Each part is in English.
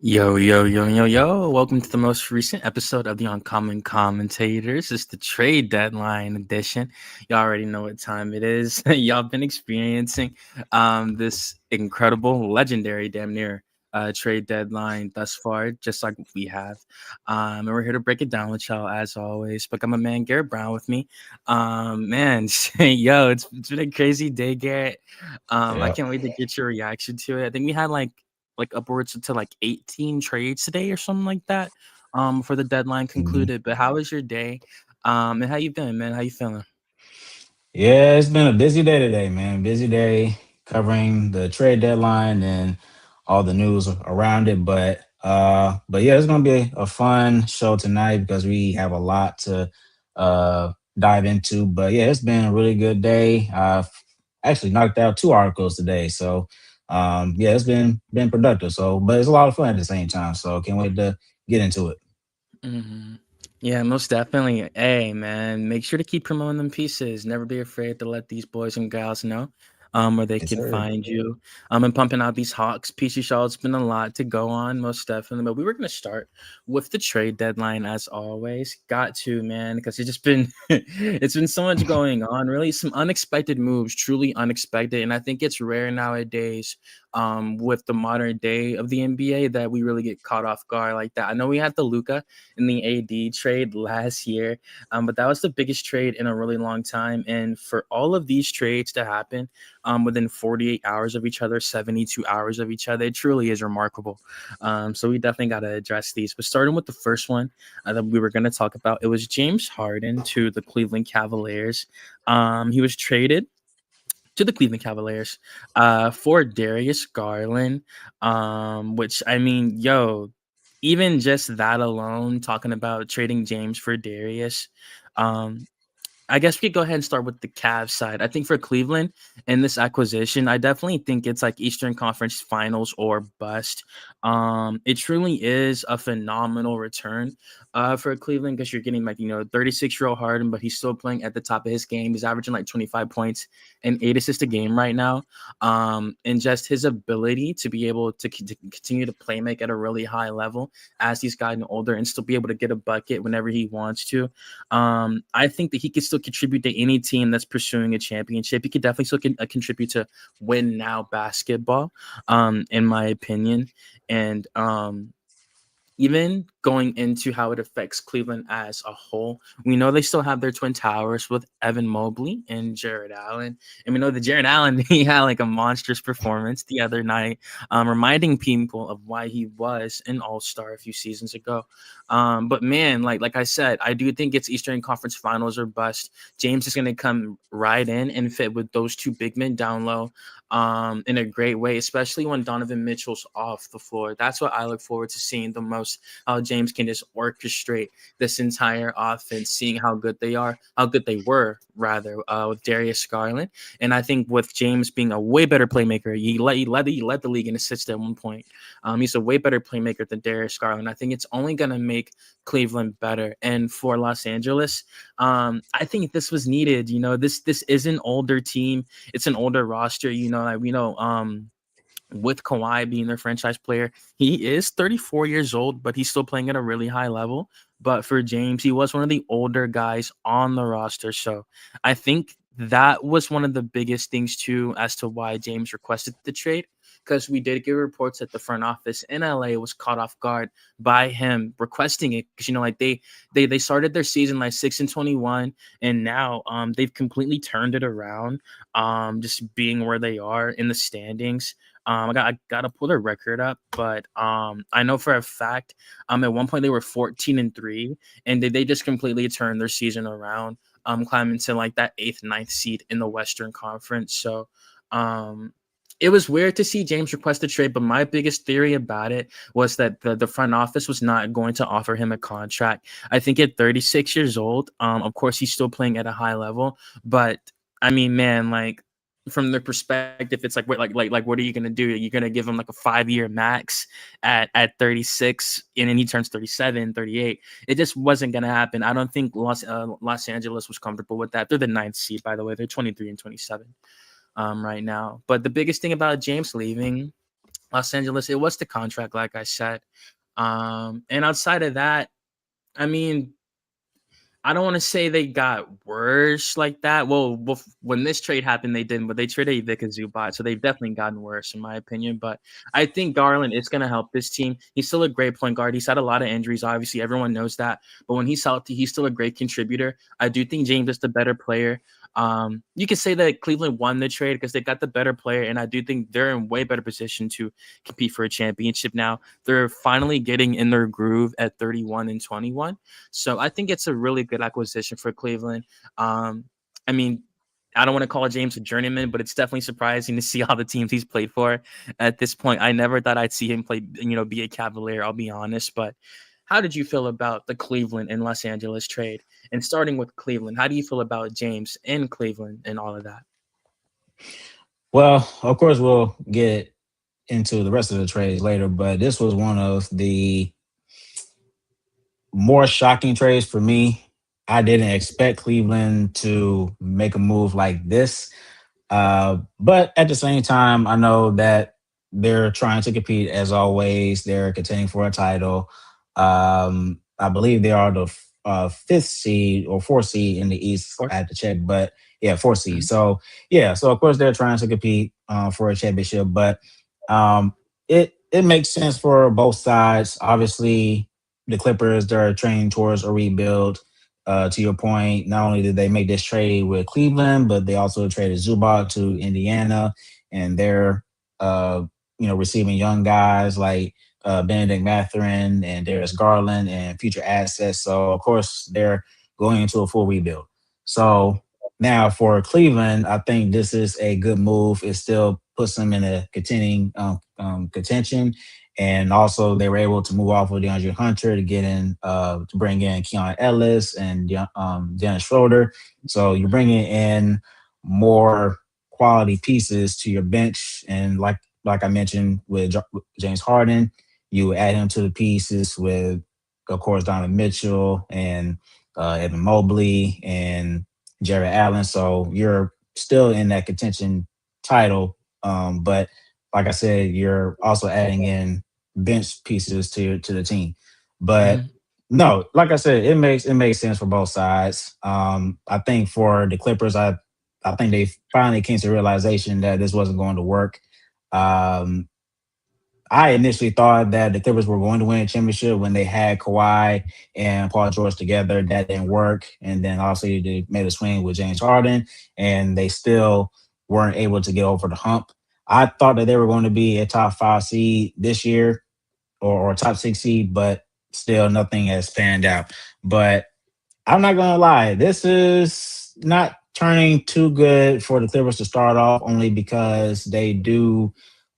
Yo, yo, yo, yo, yo. Welcome to the most recent episode of the Uncommon Commentators. It's the trade deadline edition. You already know what time it is. Y'all been experiencing this incredible, legendary, damn near trade deadline thus far, just like we have. And we're here to break it down with y'all as always. But I'm a man, Garrett Brown, with me. Man, yo, it's been a crazy day, Garrett. I Yep. can't wait to get your reaction to it. I think we had like upwards to like 18 trades today or something like that for the deadline Mhm. concluded. But how was your day? And how you been, man? How you feeling? Yeah, it's been a busy day today, man. Busy day covering the trade deadline and all the news around it. But yeah, it's gonna be a fun show tonight because we have a lot to dive into. But yeah, it's been a really good day. I've actually knocked out two articles today, so yeah, it's been productive. So, but it's a lot of fun at the same time. So, can't wait to get into it. hmm Yeah, most definitely. Hey, man, make sure to keep promoting them pieces. Never be afraid to let these boys and gals know where they Yes, can sir. find you. And pumping out these Hawks pieces, y'all. It's been a lot to go on, most definitely. But we were gonna start with the trade deadline as always. Got to, man, because it's just been it's been so much going on. Really, some unexpected moves, truly unexpected. And I think it's rare nowadays with the modern day of the NBA that we really get caught off guard like that. I know we had the Luca in the AD trade last year. But that was the biggest trade in a really long time. And for all of these trades to happen within 48 hours of each other, 72 hours of each other, it truly is remarkable. So we definitely got to address these. But starting with the first one that we were going to talk about, it was James Harden to the Cleveland Cavaliers. He was traded to the Cleveland Cavaliers for Darius Garland, which I mean, yo, even just that alone, talking about trading James for Darius, um, I guess we could go ahead and start with the Cavs side. I think for Cleveland in this acquisition, I definitely think it's like Eastern Conference Finals or bust. It truly is a phenomenal return for Cleveland because you're getting like 36-year-old Harden, but he's still playing at the top of his game. He's averaging like 25 points and 8 assists a game right now. And just his ability to be able to continue to play make at a really high level as he's gotten older and still be able to get a bucket whenever he wants to. I think that he could still contribute to any team that's pursuing a championship. He could definitely still contribute to win now basketball, in my opinion. And even going into how it affects Cleveland as a whole, we know they still have their twin towers with Evan Mobley and Jared Allen, and we know that Jared Allen he had like a monstrous performance the other night, reminding people of why he was an All Star a few seasons ago. But man, like I said, I do think it's Eastern Conference Finals or bust. James is going to come right in and fit with those two big men down low in a great way, especially when Donovan Mitchell's off the floor. That's what I look forward to seeing the most. How James can just orchestrate this entire offense, seeing how good they are, how good they were rather with Darius Garland. And I think with James being a way better playmaker, he led the league in assists at one point. He's a way better playmaker than Darius Garland. I think it's only gonna make Cleveland better. And for Los Angeles, I think this was needed. This is an older team, it's an older roster. Like we know, with Kawhi being their franchise player, he is 34 years old, but he's still playing at a really high level. But for James, he was one of the older guys on the roster. So I think that was one of the biggest things too as to why James requested the trade. Because we did get reports that the front office in LA was caught off guard by him requesting it. Because like they started their season like 6-21, and now they've completely turned it around. Just being where they are in the standings. I gotta pull their record up, but I know for a fact at one point they were 14-3, and they just completely turned their season around, climbing to like that eighth, ninth seed in the Western Conference. So um it was weird to see James request a trade, but my biggest theory about it was that the front office was not going to offer him a contract. I think at 36 years old, of course he's still playing at a high level, but I mean, man, like from their perspective, it's like what are you gonna do? You're gonna give him like a 5-year max at 36, and then he turns 37, 38. It just wasn't gonna happen. I don't think Los Angeles was comfortable with that. They're the ninth seed, by the way. They're 23-27 right now. But the biggest thing about James leaving, Los Angeles, it was the contract, like I said. And outside of that, I mean, I don't want to say they got worse like that. Well, when this trade happened, they didn't, but they traded Vic and Zubac, so they've definitely gotten worse, in my opinion. But I think Garland is going to help this team. He's still a great point guard. He's had a lot of injuries, obviously, everyone knows that. But when he's healthy, he's still a great contributor. I do think James is the better player. You can say that Cleveland won the trade because they got the better player, and I do think they're in way better position to compete for a championship now. They're finally getting in their groove at 31 and 21. So I think it's a really good acquisition for Cleveland. I mean, I don't want to call James a journeyman, but it's definitely surprising to see all the teams he's played for at this point. I never thought I'd see him play, be a Cavalier, I'll be honest. But how did you feel about the Cleveland and Los Angeles trade? And starting with Cleveland, how do you feel about James in Cleveland and all of that? Well, of course, we'll get into the rest of the trades later, but this was one of the more shocking trades for me. I didn't expect Cleveland to make a move like this. But at the same time, I know that they're trying to compete as always. They're contending for a title. I believe they are the fifth seed or fourth seed in the East. Or I had to check, but yeah, fourth seed. Mhm. So yeah, so of course they're trying to compete for a championship, but um, it makes sense for both sides. Obviously, the Clippers they're training towards a rebuild. To your point, not only did they make this trade with Cleveland, but they also traded Zubac to Indiana, and they're uh, receiving young guys like Benedict Mathurin and Darius Garland and future assets. So of course they're going into a full rebuild. So now for Cleveland, I think this is a good move. It still puts them in a contending contention. And also, they were able to move off with DeAndre Hunter to get in to bring in Keon Ellis and Dennis Schroeder. So you're bringing in more quality pieces to your bench, and like I mentioned with James Harden, you add him to the pieces with, of course, Donovan Mitchell and Evan Mobley and Jared Allen. So you're still in that contention title, but like I said, you're also adding in bench pieces to the team. But Mhm. no, like I said, it makes sense for both sides. I think for the Clippers, I think they finally came to the realization that this wasn't going to work. Um, I initially thought that the Clippers were going to win a championship when they had Kawhi and Paul George together. That didn't work, and then obviously they made a swing with James Harden, and they still weren't able to get over the hump. I thought that they were going to be a top five seed this year, or top six seed, but still nothing has panned out. But I'm not gonna lie, this is not turning too good for the Clippers to start off, only because they do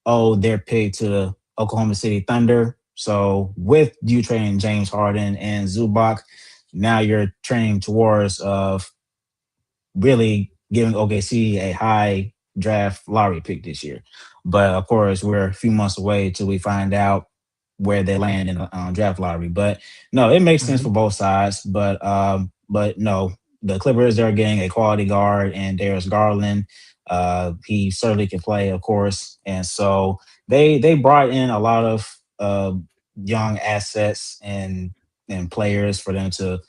owe their pick to the Oklahoma City Thunder. So with you trading James Harden and Zubac, now you're trending towards really giving OKC a high draft lottery pick this year. But of course, we're a few months away till we find out where they land in the draft lottery. But no, it makes sense Mhm. for both sides. But no, the Clippers they're getting a quality guard and Darius Garland. He certainly can play, of course, and so they brought in a lot of young assets and players for them to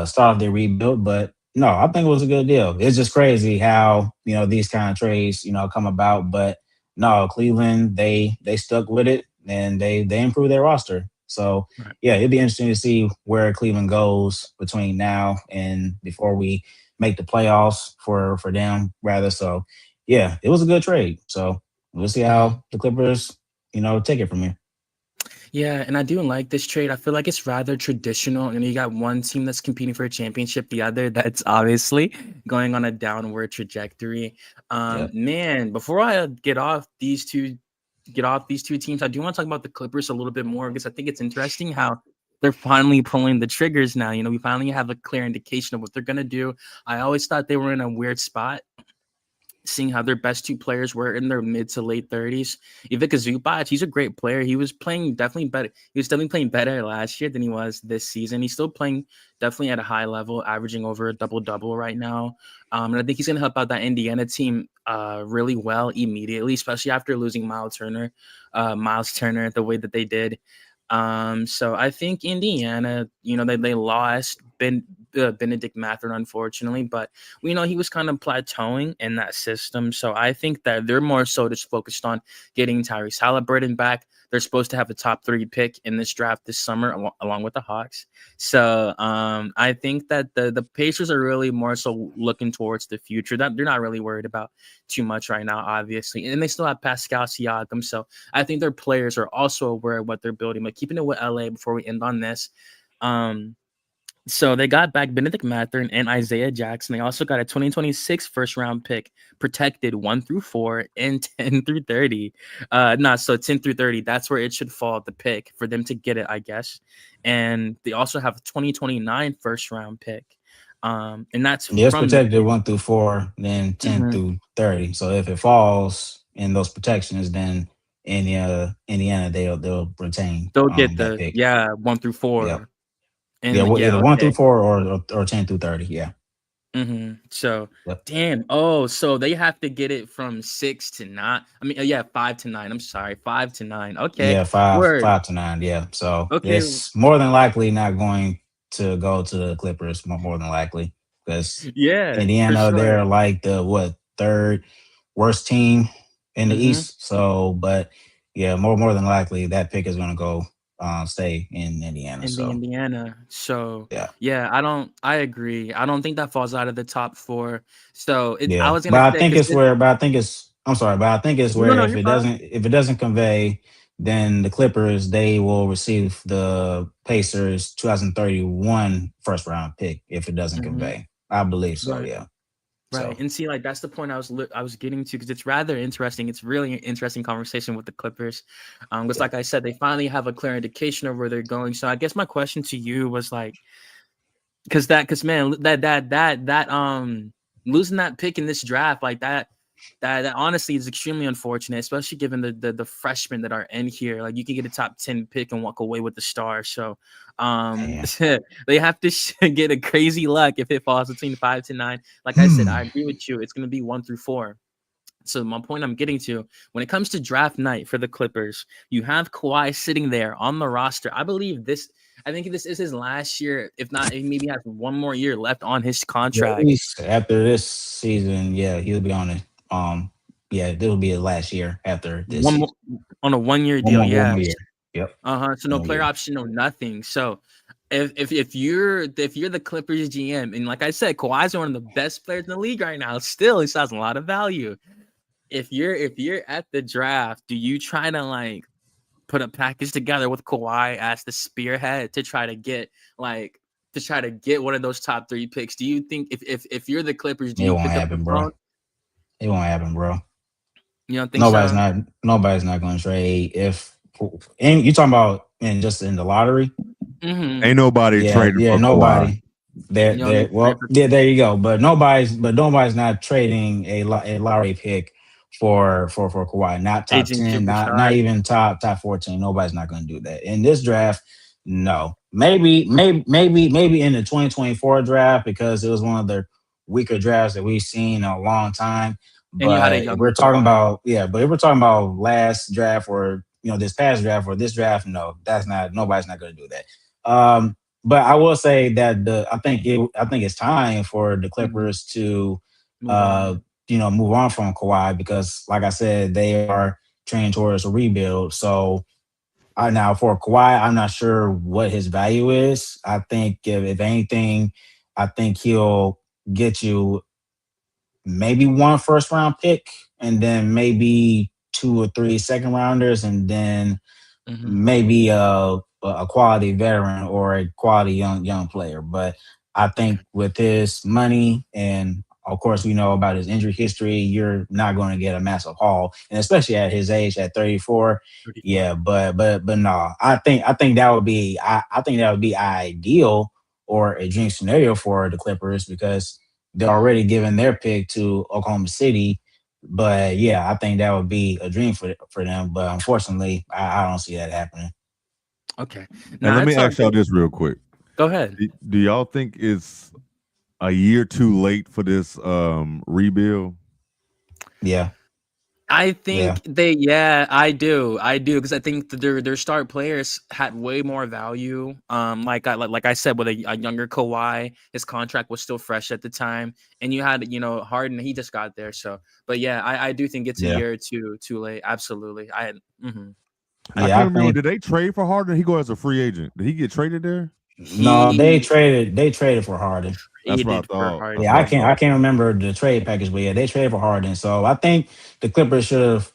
start off their rebuild. But no, I think it was a good deal. It's just crazy how these kind of trades come about, but no, Cleveland they stuck with it and they improved their roster. So Right. yeah, it'd be interesting to see where Cleveland goes between now and before we make the playoffs for them rather. So yeah, it was a good trade. So we'll see Mhm. how the Clippers take it from here. Yeah, and I do like this trade. I feel like it's rather traditional. You got one team that's competing for a championship, the other that's obviously going on a downward trajectory. Yep. Man, before I get off these two teams, I do want to talk about the Clippers a little bit more because I think it's interesting how they're finally pulling the triggers now. We finally have a clear indication of what they're gonna do. I always thought they were in a weird spot seeing how their best two players were in their mid to late 30s. Ivica Zubac, he's a great player. He was playing definitely better. He was definitely playing better last year than he was this season. He's still playing definitely at a high level, averaging over a double double right now. And I think he's going to help out that Indiana team really well immediately, especially after losing Miles Turner the way that they did. So I think Indiana, they lost Benedict Mather, unfortunately, but we know he was kind of plateauing in that system. So I think that they're more so just focused on getting Tyrese Halliburton back. They're supposed to have a top 3 pick in this draft this summer, along with the Hawks. So I think that the Pacers are really more so looking towards the future. That they're not really worried about too much right now, obviously, and they still have Pascal Siakam. So I think their players are also aware of what they're building. But keeping it with LA before we end on this. So they got back Benedict Mathurin and Isaiah Jackson. They also got a 2026 first round pick protected 1 through 4 and 10 through 30. So 10 through 30, that's where it should fall, the pick for them to get it, I guess. And they also have a 2029 first round pick. And that's Yeah, it's from the protected 1 through 4, then 10 through 30. So if it falls in those protections, then Indiana they'll retain they'll get that the pick. 1 through Yeah. 4. Yeah, And either yeah, one okay. through four or 10 through 30. Yeah. So Yep. damn. Oh, so they have to get it from 6 to 9. I mean, yeah, 5 to 9. I'm sorry, 5 to 9. Okay, Yeah, five word. five to nine. Yeah. So Okay, it's more than likely not going to go to the Clippers. More than likely, because yeah, for Indiana, sure. they're like the third worst team in the Mm-hmm. East. So, but yeah, more than likely that pick is going to go stay in Indiana. In the So Indiana. So yeah. yeah, I agree. I don't think that falls out of the top 4. So I Yeah, was gonna say because but I think it's. I'm sorry, but I think it's no, where no, you're fine. if it doesn't convey, then the Clippers they will receive the Pacers 2031 first round pick if it doesn't Mm-hmm. convey. I believe so. Right. Yeah. Right. So And see, like that's the point I was getting to because it's rather interesting. It's really an interesting conversation with the Clippers. Because yeah. like I said, they finally have a clear indication of where they're going. So I guess my question to you was like, because man, that losing that pick in this draft like that honestly is extremely unfortunate, especially given the freshmen that are in here. Like you can get a top 10 pick and walk away with the star. So Man. they have to get a crazy luck if it falls between 5 to 9. Like I said, I agree with you. It's going to be 1 through 4. So my point I'm getting to, when it comes to draft night for the Clippers, you have Kawhi sitting there on the roster. I think this is his last year. If not, he maybe has one more year left on his Yeah, at contract. least after this season, yeah, he'll be on it. Yeah, this will be his last year after this One season. more on a 1 year deal. One Yeah. more year. Yep. So One no more player year. option, no nothing. So if you're the Clippers GM, and like I said, Kawhi's one of the best players in the league right now. Still, he still has a lot of value. If you're at the draft, do you try to like put a package together with Kawhi as the spearhead to try to get one of those top 3 picks? Do you think if you're the Clippers, do It you won't pick up the happen, bro. phone? It won't happen, bro. You don't think Nobody's so? not nobody's not going to trade if and you talking about in just in the lottery. Mm-hmm. Ain't nobody Yeah, trading yeah, for Kawhi. nobody. There, You don't there. think Well, yeah, there you go. But nobody's not trading a lottery pick for Kawhi. Not top aging 10, not superstar? even top 14. Nobody's not going to do that in this draft. No, maybe in the 2024 draft because it was one of the weaker drafts that we've seen in a long time. And you had a But if younger we're talking Kawhi. about but if we're talking about last draft or this past draft or this draft, no, that's not nobody's not going to do that. But I will say that I think it's time for the Mhm. Clippers to Move uh on. move on from Kawhi because like I said, they are training towards a rebuild. So now for Kawhi, I'm not sure what his value is. I think if anything, I think he'll get you maybe one first round pick and then maybe two or three second rounders and then Mhm. maybe a quality veteran or a quality young player. But I think with his money and of course we know about his injury history, you're not going to get a massive haul, and especially at his age at 34. 34. Yeah, but no, I think that would be I think that would be ideal or a dream scenario for the Clippers because they're already giving their pick to Oklahoma City But yeah, I think that would be a dream for them. But unfortunately, I don't see that happening. Okay. And Now let me it's all ask y'all good. this real quick. Go ahead. Do y'all think it's a year too late for this rebuild? Yeah, I yeah, think I do, because I think that their star players had way more value. Like I said, with a younger Kawhi, his contract was still fresh at the time, and you had Harden, he just got there. So, but yeah, I do think it's a yeah, year or two too late. Absolutely, I I yeah. I can't agree. remember. think Did they trade for Harden? Or he go as a free agent. Did he get traded there? no, they He traded they traded for Harden. That's what I traded for thought. That's Yeah, what I I Harden. can't I thought. can't remember the trade package, but yeah, they traded for Harden. So I think the Clippers should have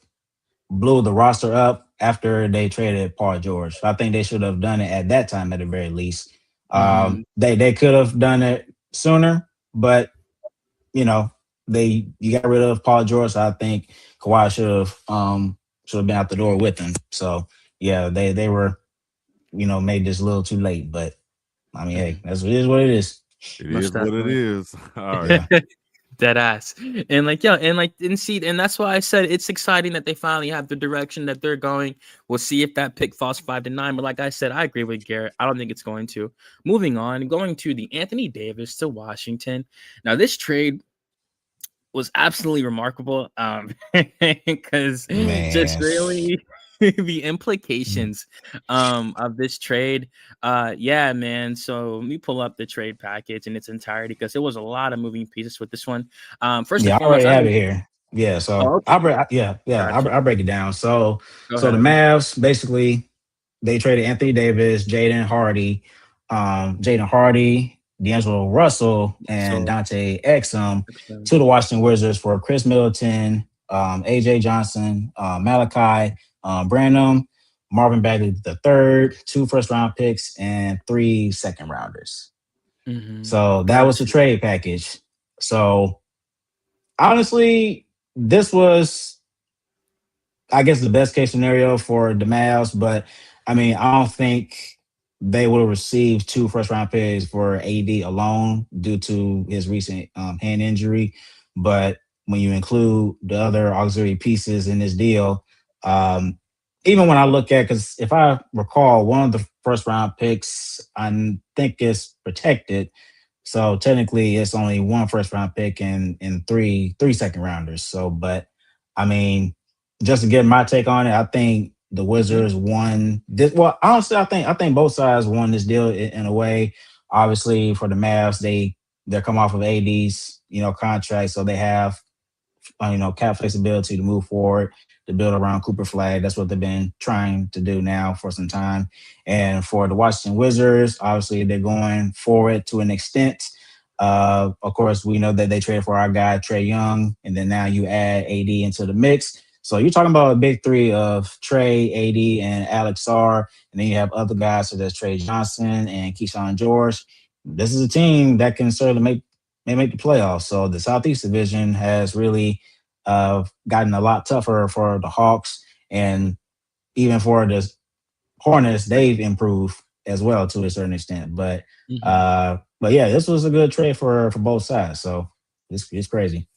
blew the roster up after they traded Paul George. I think they should have done it at that time at the very least. Hmm. They could have done it sooner, but you know you got rid of Paul George. So I think Kawhi should have been out the door with him. So yeah, they were made this a little too late, but I mean, hey, Hmm. that's it is what it is. It Most is what it definitely. is. All right. Yeah, Dead ass. And see, and that's why I said it's exciting that they finally have the direction that they're going. We'll see if that pick falls 5 to 9. But like I said, I agree with Garrett. I don't think it's going to. Moving on, going to the Anthony Davis to Washington. Now, this trade was absolutely remarkable. Because just man. really the implications of this trade. Yeah, man. So let me pull up the trade package in its entirety, because there was a lot of moving pieces with this one. First and Yeah, I foremost, already I have it mean, here. Yeah, oh, so okay, I'll gotcha. break it down. Go So the ahead. Mavs basically they traded Anthony Davis, Jaden Hardy, D'Angelo Russell, and So Dante Exum excellent. to the Washington Wizards for Chris Middleton, AJ Johnson, Malachi Branham, Marvin Bagley the third, two first round picks, and three second rounders. So that was the Gotcha. trade package. So honestly, this was, I guess, the best case scenario for the Mavs. But I mean, I don't think they would have received two first round picks for AD alone due to his recent hand injury. But when you include the other auxiliary pieces in this deal, um, even when I look at, because if I recall, one of the first round picks, I think is protected, so technically, it's only one first round pick and three second rounders. So, but I mean, just to get my take on it, I think the Mhm. Wizards won this. Well, honestly, I think both sides won this deal in a way. Obviously, for the Mavs, they're coming off of AD's contract, so they have cap flexibility to move forward, to build around Cooper Flag. That's what they've been trying to do now for some time. And for the Washington Wizards, obviously they're going forward to an extent. Of course, we know that they traded for our guy Trey Young, and then now you add AD into the mix. So you're talking about a big three of Trey, AD, and Alex Sarr, and then you have other guys such as Trey Johnson and Keyshawn George. This is a team that can certainly make the playoffs. So the Southeast Division has really gotten a lot tougher for the Hawks, and even for the Hornets, they've improved as well to a certain extent. Mhm. But yeah, this was a good trade for both sides. So it's crazy.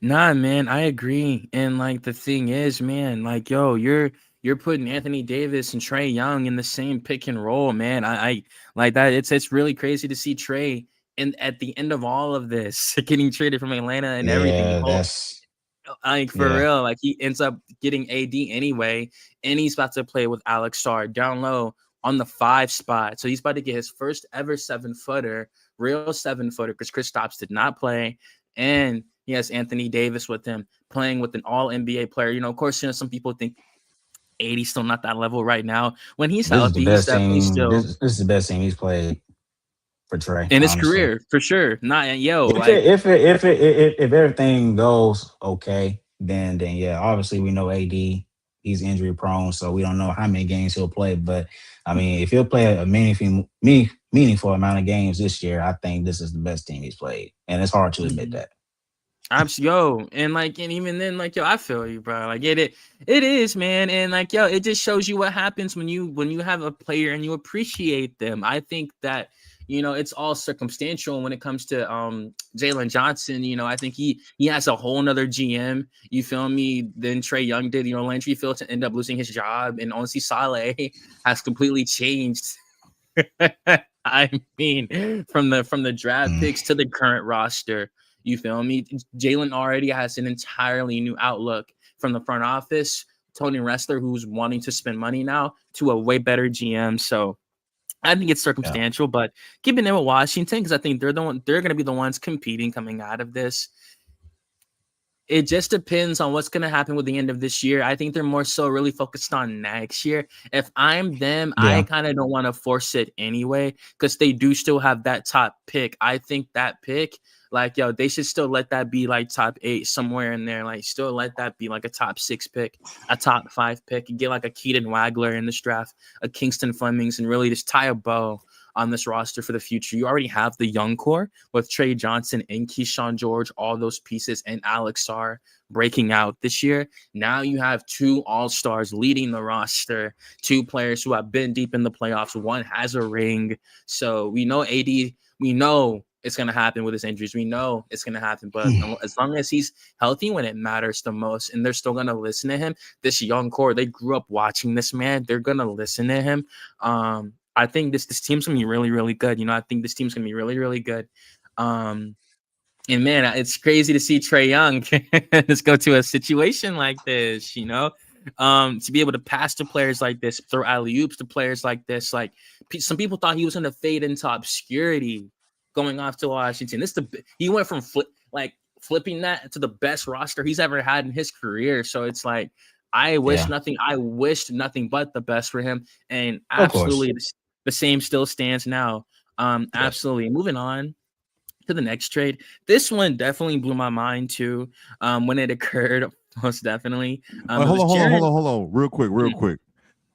Nah, man, I agree. And like the thing is, man, like yo, you're putting Anthony Davis and Trey Young in the same pick and roll, man. I like that. It's really crazy to see Trey and at the end of all of this, getting traded from Atlanta and everything. Yeah, that's Like for yeah. real, like he ends up getting AD anyway, and he's about to play with Alex Sarr down low on the 5 spot. So he's about to get his first ever 7 footer, real 7 footer, because Chris Stops did not play, and he has Anthony Davis with him playing with an All NBA player. Of course, some people think AD's still not that level right now. When he's This is the healthy, he's best definitely team. still This is the best team he's played for Trey, in his honestly. career for sure. Not yo, If like it, if it, if it, if everything goes okay, then yeah, obviously we know AD, he's injury prone, so we don't know how many games he'll play. But I mean, if he'll play a meaningful amount of games this year, I think this is the best team he's played, and it's hard to admit mhm. that. Yo, and even then, like yo, I feel you, bro. Like it is, man, and like it just shows you what happens when you have a player and you appreciate them. I think that it's all circumstantial when it comes to Jalen Johnson. I think he has a whole nother GM. You feel me? Then Trae Young did. Landry Fields to end up losing his job, and honestly, Saleh has completely changed. I mean, from the draft picks to the current roster. You feel me? Jalen already has an entirely new outlook from the front office. Tony Ressler, who's wanting to spend money now, to a way better GM. So I think it's circumstantial, but keeping in with Washington, because I think they're going to be the ones competing coming out of this. It just depends on what's going to happen with the end of this year. I think they're more so really focused on next year. If I'm them, I kind of don't want to force it anyway, because they do still have that top pick. I think that pick, they should still let that be like top 8 somewhere in there. Like, still let that be like a top 6 pick, a top 5 pick. You get like a Keaton Wagler in this draft, a Kingston Flemings, and really just tie a bow on this roster for the future. You already have the young core with Trey Johnson and Keyshawn George, all those pieces, and Alex Sarr breaking out this year. Now you have 2 all-stars leading the roster, 2 players who have been deep in the playoffs. One has a ring. So we know AD, we know it's going to happen with his injuries. We know it's going to happen, but as long as he's healthy when it matters the most, and they're still going to listen to him, this young core, they grew up watching this man. They're going to listen to him. I think this team's gonna be really, really good. I think this team's gonna be really, really good. And man, it's crazy to see Trae Young just go to a situation like this. To be able to pass to players like this, throw alley-oops to players like this. Like, some people thought he was gonna fade into obscurity going off to Washington. He went from flipping that to the best roster he's ever had in his career. So it's like, I wished nothing but the best for him. And absolutely the same still stands now. Absolutely. Moving on to the next trade. This one definitely blew my mind too. When it occurred, most definitely. Hold on, real quick.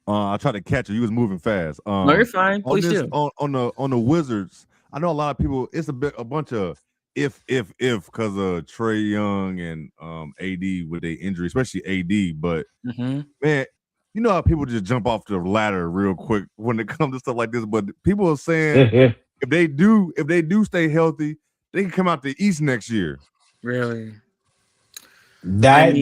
I tried to catch you. You was moving fast. No, you're fine. Please do. On the Wizards, I know a lot of people. It's a bunch of if because of Trae Young and AD with their injury, especially AD. But man, you know how people just jump off the ladder real quick when it comes to stuff like this. But people are saying if they do stay healthy, they can come out the East next year. Really? That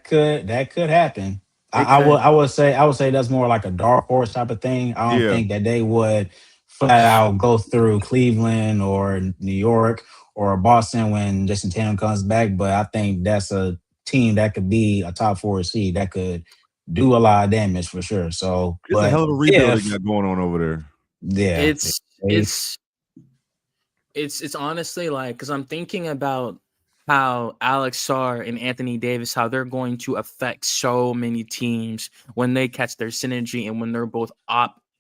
could happen. I would say that's more like a dark horse type of thing. I don't think that they would flat out go through Cleveland or New York or Boston when Jason Tatum comes back. But I think that's a team that could be a top 4 seed that could do a lot of damage for sure. So it's a hell of a rebuild they got going on over there. Yeah, it's honestly like, because I'm thinking about how Alex Sarr and Anthony Davis, how they're going to affect so many teams when they catch their synergy and when they're both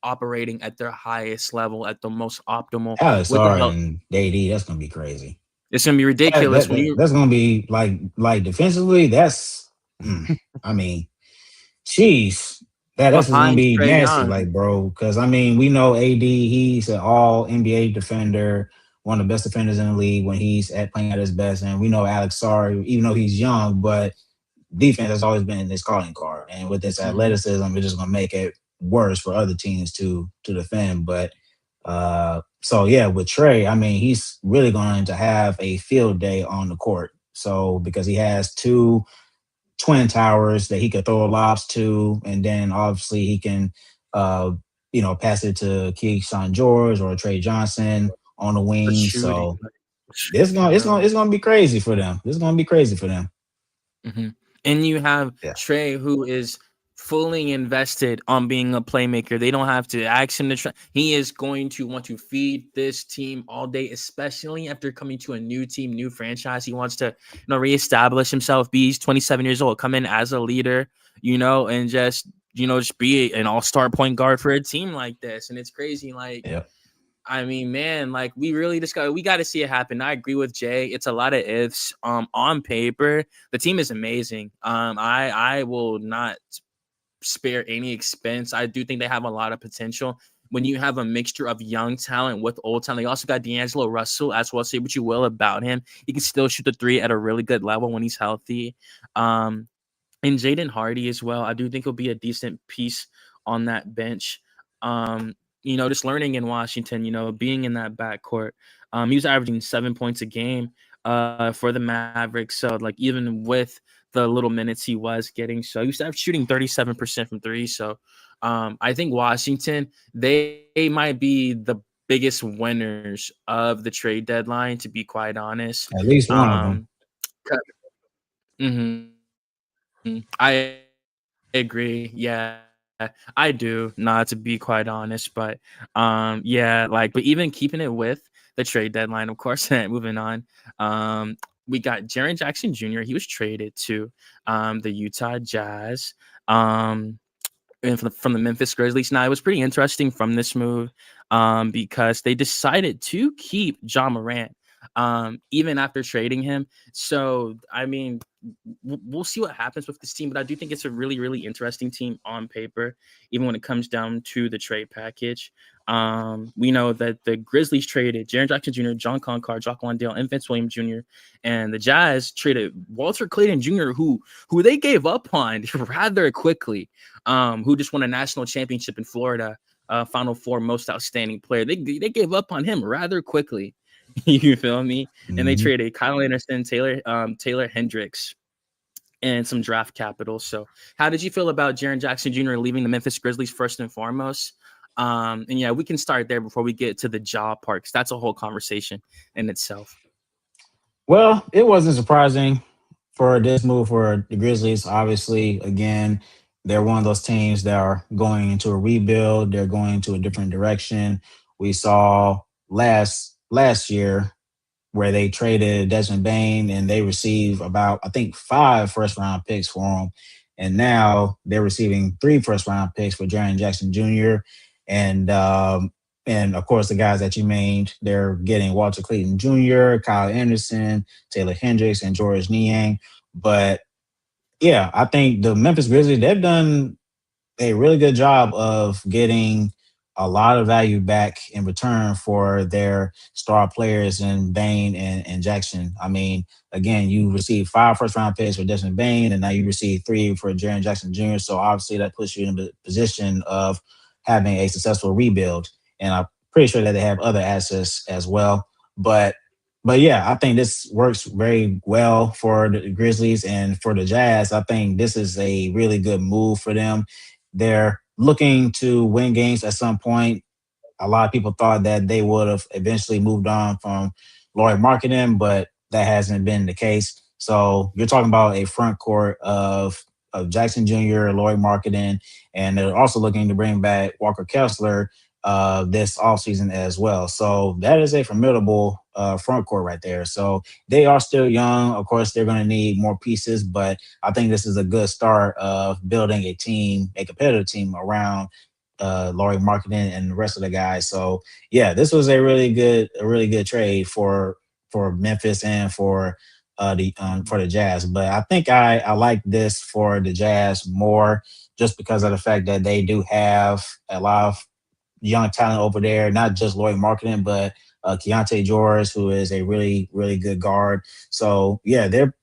operating at their highest level, at the most optimal. Alex Sarr and AD, that's gonna be crazy. It's gonna be ridiculous. That's gonna be like defensively. That's, I mean, jeez, that's gonna be nasty, like, bro. Because I mean, we know AD, he's an all NBA defender, one of the best defenders in the league when he's playing at his best. And we know Alex Sarr, even though he's young, but defense has always been his calling card. And with this athleticism, it's just gonna make it worse for other teams to defend. But so yeah, with Trae, I mean, he's really going to have a field day on the court. So because he has 2 twin towers that he could throw lobs to, and then obviously he can pass it to Keyshawn George or Trey Johnson on the wing. So it's gonna be crazy for them. And you have Trey, who is fully invested on being a playmaker. They don't have to ask him to try. He is going to want to feed this team all day, especially after coming to a new team, new franchise. He wants to, reestablish himself. He's 27 years old, come in as a leader, and just be an all-star point guard for a team like this. And it's crazy. I mean, man, we really we got to see it happen. I agree with Jay. It's a lot of ifs. On paper, the team is amazing. I will not spare any expense. I do think they have a lot of potential. When you have a mixture of young talent with old talent, they also got D'Angelo Russell as well. Say what you will about him, he can still shoot the 3 at a really good level when he's healthy. And Jaden Hardy as well. I do think he'll be a decent piece on that bench. just learning in Washington, being in that backcourt. He was averaging 7 points a game for the Mavericks. So like even with the little minutes he was getting, so he was shooting 37% from three. So I think Washington, they might be the biggest winners of the trade deadline, to be quite honest. At least one of them. I agree. Yeah, I do. Not to be quite honest, but yeah, like, but even keeping it with the trade deadline, of course, moving on. We got Jaren Jackson Jr. He was traded to the Utah Jazz. And from the Memphis Grizzlies. Now, it was pretty interesting from this move because they decided to keep John Morant even after trading him. So, I mean, we'll see what happens with this team, but I do think it's a really, really interesting team on paper, even when it comes down to the trade package. We know that the Grizzlies traded Jaren Jackson Jr., John Concar, Jock Landale, and Vince Williams Jr., and the Jazz traded Walter Clayton Jr., who they gave up on rather quickly, who just won a national championship in Florida, Final Four most outstanding player. They gave up on him rather quickly. You feel me? Mm-hmm. And they traded Kyle Anderson, Taylor Hendricks, and some draft capital. So how did you feel about Jaren Jackson Jr. leaving the Memphis Grizzlies first and foremost? And yeah, we can start there before we get to the job part, because that's a whole conversation in itself. Well, it wasn't surprising for this move for the Grizzlies. Obviously, again, they're one of those teams that are going into a rebuild. They're going into a different direction. We saw last year where they traded Desmond Bane and they received about, I think, 5 first-round picks for him. And now they're receiving 3 first-round picks for Jaren Jackson Jr. And of course, the guys that you named, they're getting Walter Clayton Jr., Kyle Anderson, Taylor Hendricks, and George Niang. But yeah, I think the Memphis Grizzlies, they've done a really good job of getting a lot of value back in return for their star players in Bane and Jackson. I mean, again, you received 5 first-round picks for Desmond Bane, and now you receive 3 for Jaren Jackson Jr. So obviously that puts you in the position of having a successful rebuild. And I'm pretty sure that they have other assets as well. But yeah, I think this works very well for the Grizzlies and for the Jazz. I think this is a really good move for them. They're looking to win games at some point. A lot of people thought that they would have eventually moved on from Lauri Markkanen, but that hasn't been the case. So you're talking about a front court of Jackson Jr., Lauri Markkanen, and they're also looking to bring back Walker Kessler this offseason as well. So that is a formidable front court right there. So they are still young. Of course, they're going to need more pieces, but I think this is a good start of building a team, a competitive team around Lauri Markkanen and the rest of the guys. So yeah, this was a really good trade for Memphis and for the Jazz. But I think I like this for the Jazz more just because of the fact that they do have a lot of young talent over there, not just Lauri Markkanen, but Keontae George, who is a really, really good guard. So yeah, they're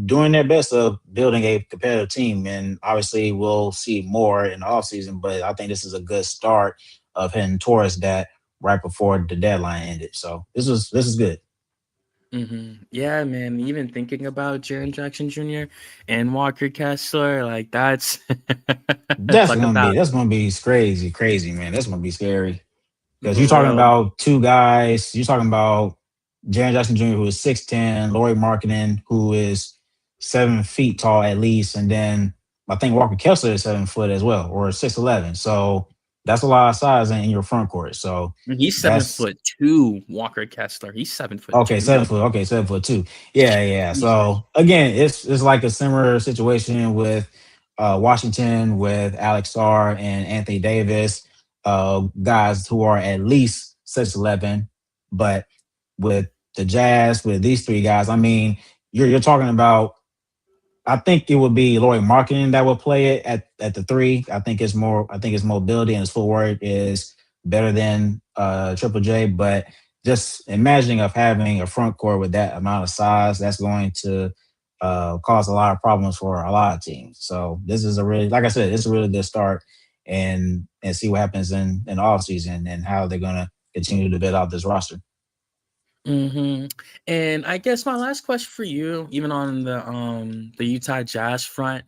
doing their best of building a competitive team, and obviously we'll see more in the offseason, but I think this is a good start of heading towards that right before the deadline ended. So this is good. Mm-hmm. Yeah, man. Even thinking about Jaren Jackson Jr. and Walker Kessler, like that's that's gonna be crazy, man. That's gonna be scary because you're talking about 2 guys. You're talking about Jaren Jackson Jr., who is 6'10", Lauri Markkanen, who is 7 feet tall at least, and then I think Walker Kessler is 7 foot as well, or 6'11". So that's a lot of size in your front court. So he's 7'2", Walker Kessler. He's 7 foot. Okay, 7 foot. Okay, 7'2". Yeah. So again, it's like a similar situation with Washington with Alex Sarr and Anthony Davis, guys who are at least 6'11". But with the Jazz, with these 3 guys, I mean, you're talking about. I think it would be Lauri Markkanen that would play it at the 3. I think his mobility and his footwork is better than Triple J. But just imagining of having a front court with that amount of size, that's going to cause a lot of problems for a lot of teams. So this is like I said, it's a really good start. and see what happens in off season and how they're gonna continue to build out this roster. Mm-hmm. And I guess my last question for you, even on the Utah Jazz front,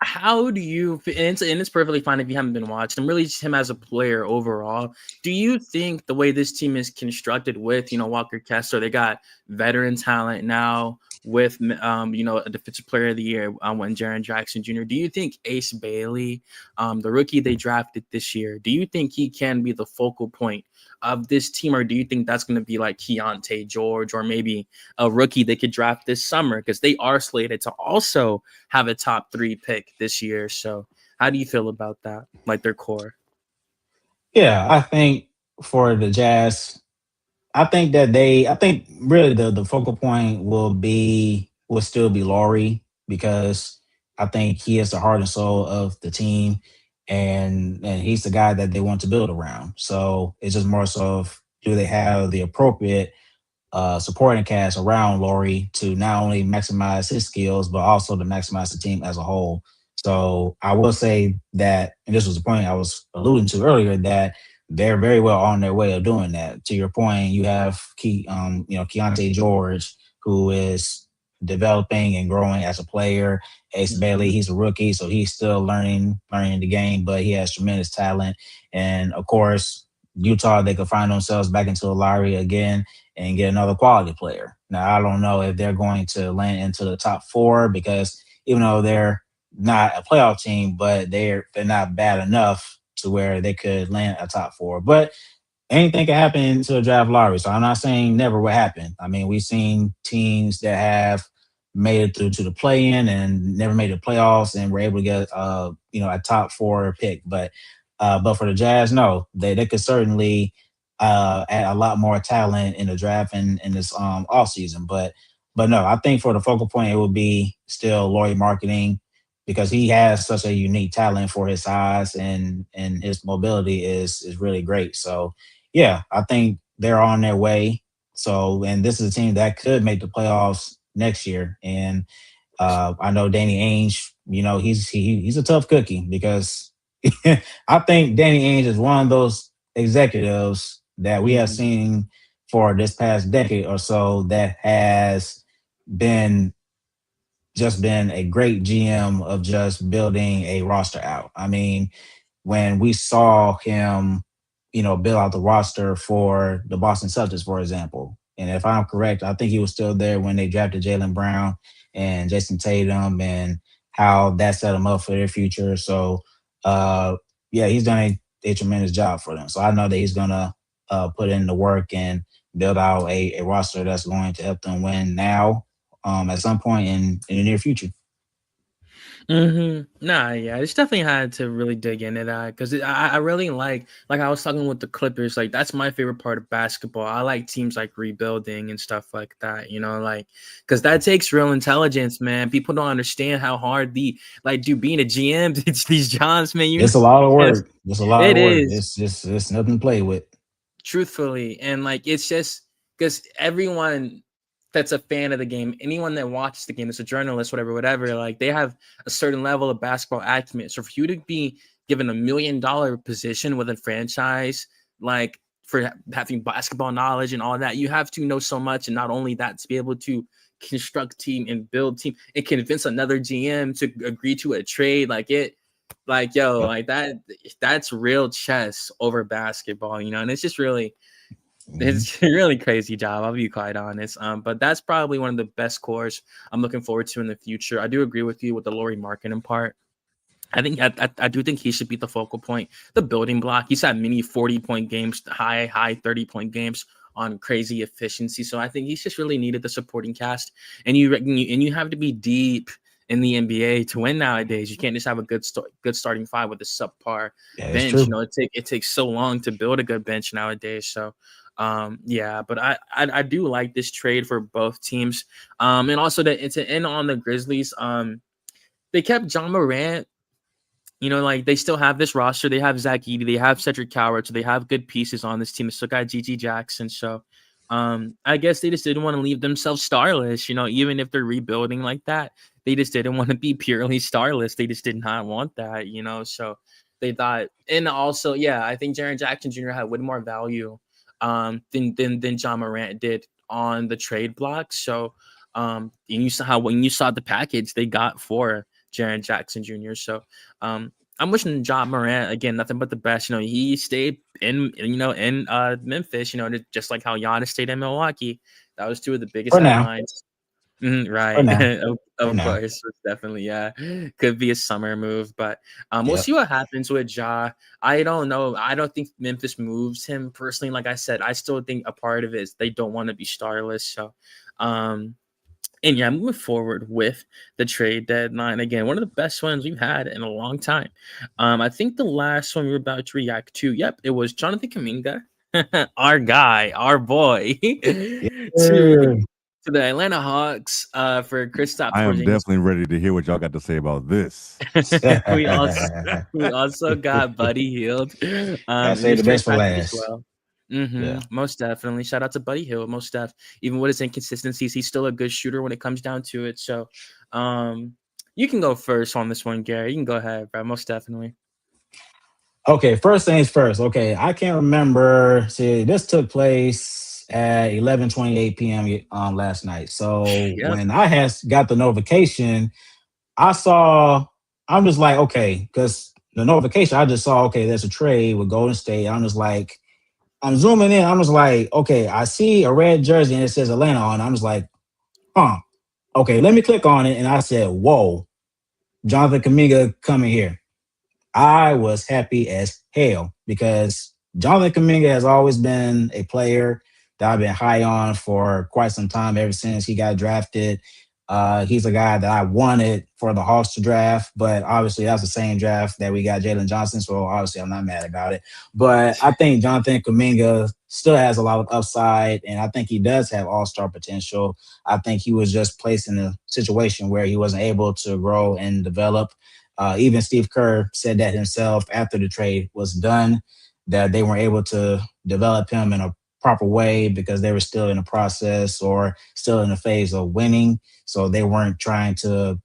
how do you and it's perfectly fine if you haven't been watching him, really just him as a player overall. Do you think the way this team is constructed with, Walker Kessler, they got veteran talent now with a defensive player of the year when Jaren Jackson Jr. Do you think Ace Bailey, the rookie they drafted this year, do you think he can be the focal point of this team, or do you think that's going to be like Keontae George or maybe a rookie they could draft this summer, because they are slated to also have a top 3 pick this year? So how do you feel about that? Like their core? Yeah, I think for the Jazz, I think really the focal point will still be Laurie, because I think he is the heart and soul of the team, and he's the guy that they want to build around. So it's just more so of, do they have the appropriate supporting cast around Laurie to not only maximize his skills, but also to maximize the team as a whole. So I will say that, and this was the point I was alluding to earlier, that they're very well on their way of doing that. To your point, you have Keontae George, who is developing and growing as a player. Ace Bailey, he's a rookie, so he's still learning the game, but he has tremendous talent. And of course, Utah, they could find themselves back into a lottery again and get another quality player. Now, I don't know if they're going to land into the top 4, because even though they're not a playoff team, but they're not bad enough to where they could land a top 4. But anything can happen to a draft lottery. So I'm not saying never will happen. I mean, we've seen teams that have made it through to the play-in and never made the playoffs and were able to get a top 4 pick. But for the Jazz, no, they could certainly add a lot more talent in the draft and in this off season. But no, I think for the focal point, it would be still Laurie Marketing, because he has such a unique talent for his size, and his mobility is really great. So yeah, I think they're on their way. So, and this is a team that could make the playoffs next year. And I know Danny Ainge, he's a tough cookie, because I think Danny Ainge is one of those executives that we have seen for this past decade or so that has been been a great GM of just building a roster out. I mean, when we saw him, build out the roster for the Boston Celtics, for example. And if I'm correct, I think he was still there when they drafted Jaylen Brown and Jason Tatum, and how that set them up for their future. So, yeah, he's done a tremendous job for them. So I know that he's going to put in the work and build out a roster that's going to help them win now, at some point in the near future. Nah, yeah, it's definitely had to really dig into that, because I really like I was talking with the Clippers, like that's my favorite part of basketball. I like teams like rebuilding and stuff like that, like, because that takes real intelligence, man. People don't understand how hard being a GM, these jobs, man. It's a lot of work. It is. It's nothing to play with. Truthfully, and like it's just because everyone that's a fan of the game, anyone that watches the game, is a journalist, whatever, like they have a certain level of basketball acumen. So for you to be given $1 million position with a franchise, like for having basketball knowledge and all that, you have to know so much. And not only that, to be able to construct team and build team and convince another GM to agree to a trade, that's real chess over basketball, and it's just really, it's a really crazy job. I'll be quite honest. But that's probably one of the best cores I'm looking forward to in the future. I do agree with you with the Laurie Marketing part. I think I do think he should be the focal point, the building block. He's had many 40-point games, high 30-point games on crazy efficiency. So I think he's just really needed the supporting cast. And you have to be deep in the NBA to win nowadays. You can't just have a good starting 5 with a subpar bench. It takes so long to build a good bench nowadays. So but I do like this trade for both teams. And also to end on the Grizzlies, they kept John Morant. They still have this roster. They have Zach Edey. They have Cedric Coward. So they have good pieces on this team. They still got G.G. Jackson. So I guess they just didn't want to leave themselves starless. Even if they're rebuilding like that, they just didn't want to be purely starless. They just did not want that, So they thought, and also, yeah, I think Jaren Jackson Jr. had way more value than John Morant did on the trade block. So and you saw how when you saw the package they got for Jaren Jackson Jr. So I'm wishing John Morant again nothing but the best. You know, he stayed in Memphis. You know, just like how Giannis stayed in Milwaukee. That was two of the biggest For now. headlines. For Right. now. For Of now. course, definitely, yeah. Could be a summer move, but we'll Yep. see what happens with Ja. I don't know. I don't think Memphis moves him personally. Like I said, I still think a part of it is they don't want to be starless. So, and yeah, moving forward with the trade deadline again, one of the best ones we've had in a long time. I think the last one we were about to react to, yep, it was Jonathan Kaminga, our guy, our boy, Yeah. to the Atlanta Hawks for Kristaps I am Porzingis. definitely ready to hear what y'all got to say about this. we also got Buddy Hield Gotta in say this the trade best for package as last. well. Yeah. Most definitely. Shout out to Buddy Hield. Most def. Even with his inconsistencies, he's still a good shooter when it comes down to it. So, you can go first on this one, Gary. You can go ahead, bro. Most definitely. Okay, first things first. Okay, I can't remember. See, this took place at 11:28 p.m. Last night. So Yep. when I had got the notification, I saw. I'm just like, okay, because the notification, I just saw, okay, there's a trade with Golden State. I'm just like, I'm zooming in. I'm just like, okay, I see a red jersey and it says Atlanta on it. I'm just like, huh. Okay, let me click on it. And I said, whoa, Jonathan Kaminga coming here. I was happy as hell because Jonathan Kaminga has always been a player that I've been high on for quite some time, ever since he got drafted. He's a guy that I wanted for the Hawks to draft, but obviously that's the same draft that we got Jalen Johnson, so obviously I'm not mad about it. But I think Jonathan Kaminga still has a lot of upside, and I think he does have all-star potential. I think he was just placed in a situation where he wasn't able to grow and develop. Even Steve Kerr said that himself after the trade was done, that they weren't able to develop him in a proper way because they were still in the process or still in the phase of winning. So they weren't trying to,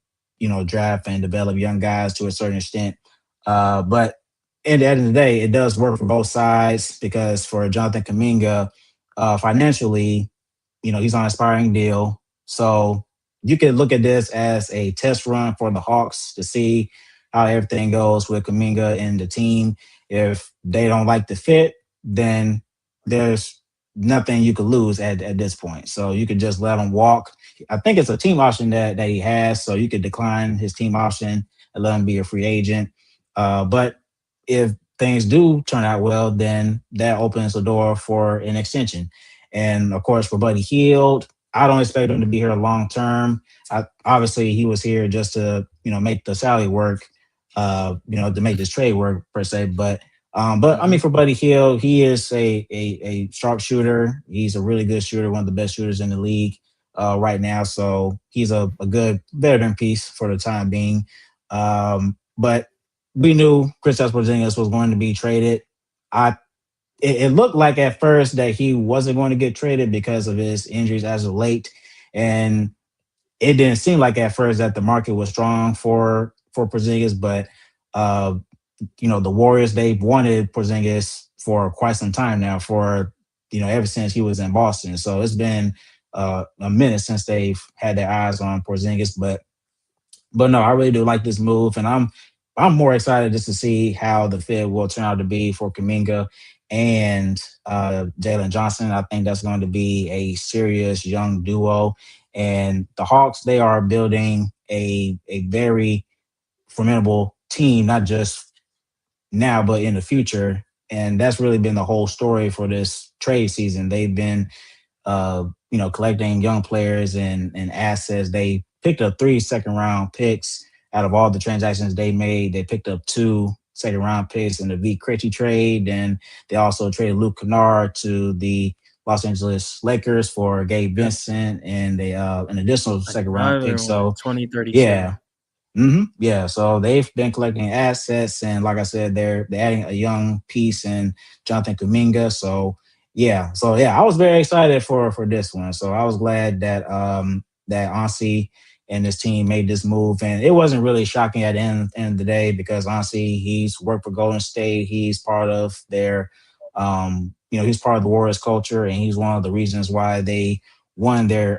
draft and develop young guys to a certain extent. But at the end of the day, it does work for both sides because for Jonathan Kaminga, financially, he's on an expiring deal. So you could look at this as a test run for the Hawks to see how everything goes with Kaminga and the team. If they don't like the fit, then there's nothing you could lose at this point. So you could just let him walk. I think it's a team option that he has, so you could decline his team option and let him be a free agent. But if things do turn out well, then that opens the door for an extension. And of course, for Buddy Hield, I don't expect him to be here long term. Obviously, he was here just to make the salary work, to make this trade work per se. But I mean, for Buddy Hield, he is a sharp shooter. He's a really good shooter, one of the best shooters in the league right now. So he's a good veteran piece for the time being. But we knew Kristaps Porzingis was going to be traded. It looked like at first that he wasn't going to get traded because of his injuries as of late, and it didn't seem like at first that the market was strong for Porzingis. But the Warriors, they've wanted Porzingis for quite some time now, for ever since he was in Boston. So it's been a minute since they've had their eyes on Porzingis. But no, I really do like this move, and I'm more excited just to see how the fit will turn out to be for Kaminga and Jalen Johnson. I think that's going to be a serious young duo. And the Hawks, they are building a very formidable team, not just now, but in the future. And that's really been the whole story for this trade season. They've been collecting young players and assets. They picked up 3 second-round picks out of all the transactions they made. They picked up 2 second-round picks in the V. Krejci trade, and they also traded Luke Kennard to the Los Angeles Lakers for Gabe Vincent and an additional second-round pick. So, 2032. yeah. Yeah, so they've been collecting assets, and like I said, they're adding a young piece in Jonathan Kuminga. So yeah, I was very excited for this one. So I was glad that that Ansi and his team made this move. And it wasn't really shocking at the end of the day because honestly, he's worked for Golden State. He's part of their, he's part of the Warriors culture, and he's one of the reasons why they won their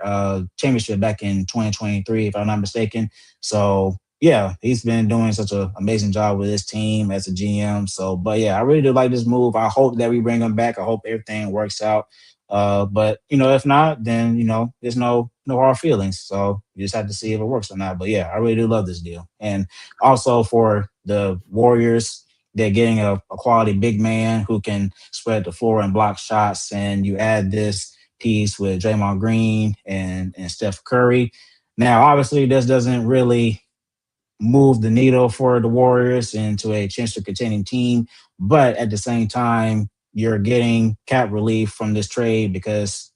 championship back in 2023, if I'm not mistaken. So yeah, he's been doing such an amazing job with his team as a GM. So, but yeah, I really do like this move. I hope that we bring him back. I hope everything works out. But if not, then there's no hard feelings. So you just have to see if it works or not. But yeah, I really do love this deal. And also for the Warriors, they're getting a quality big man who can spread the floor and block shots. And you add this piece with Draymond Green and Steph Curry. Now, obviously, this doesn't really move the needle for the Warriors into a championship contending team, but at the same time, you're getting cap relief from this trade because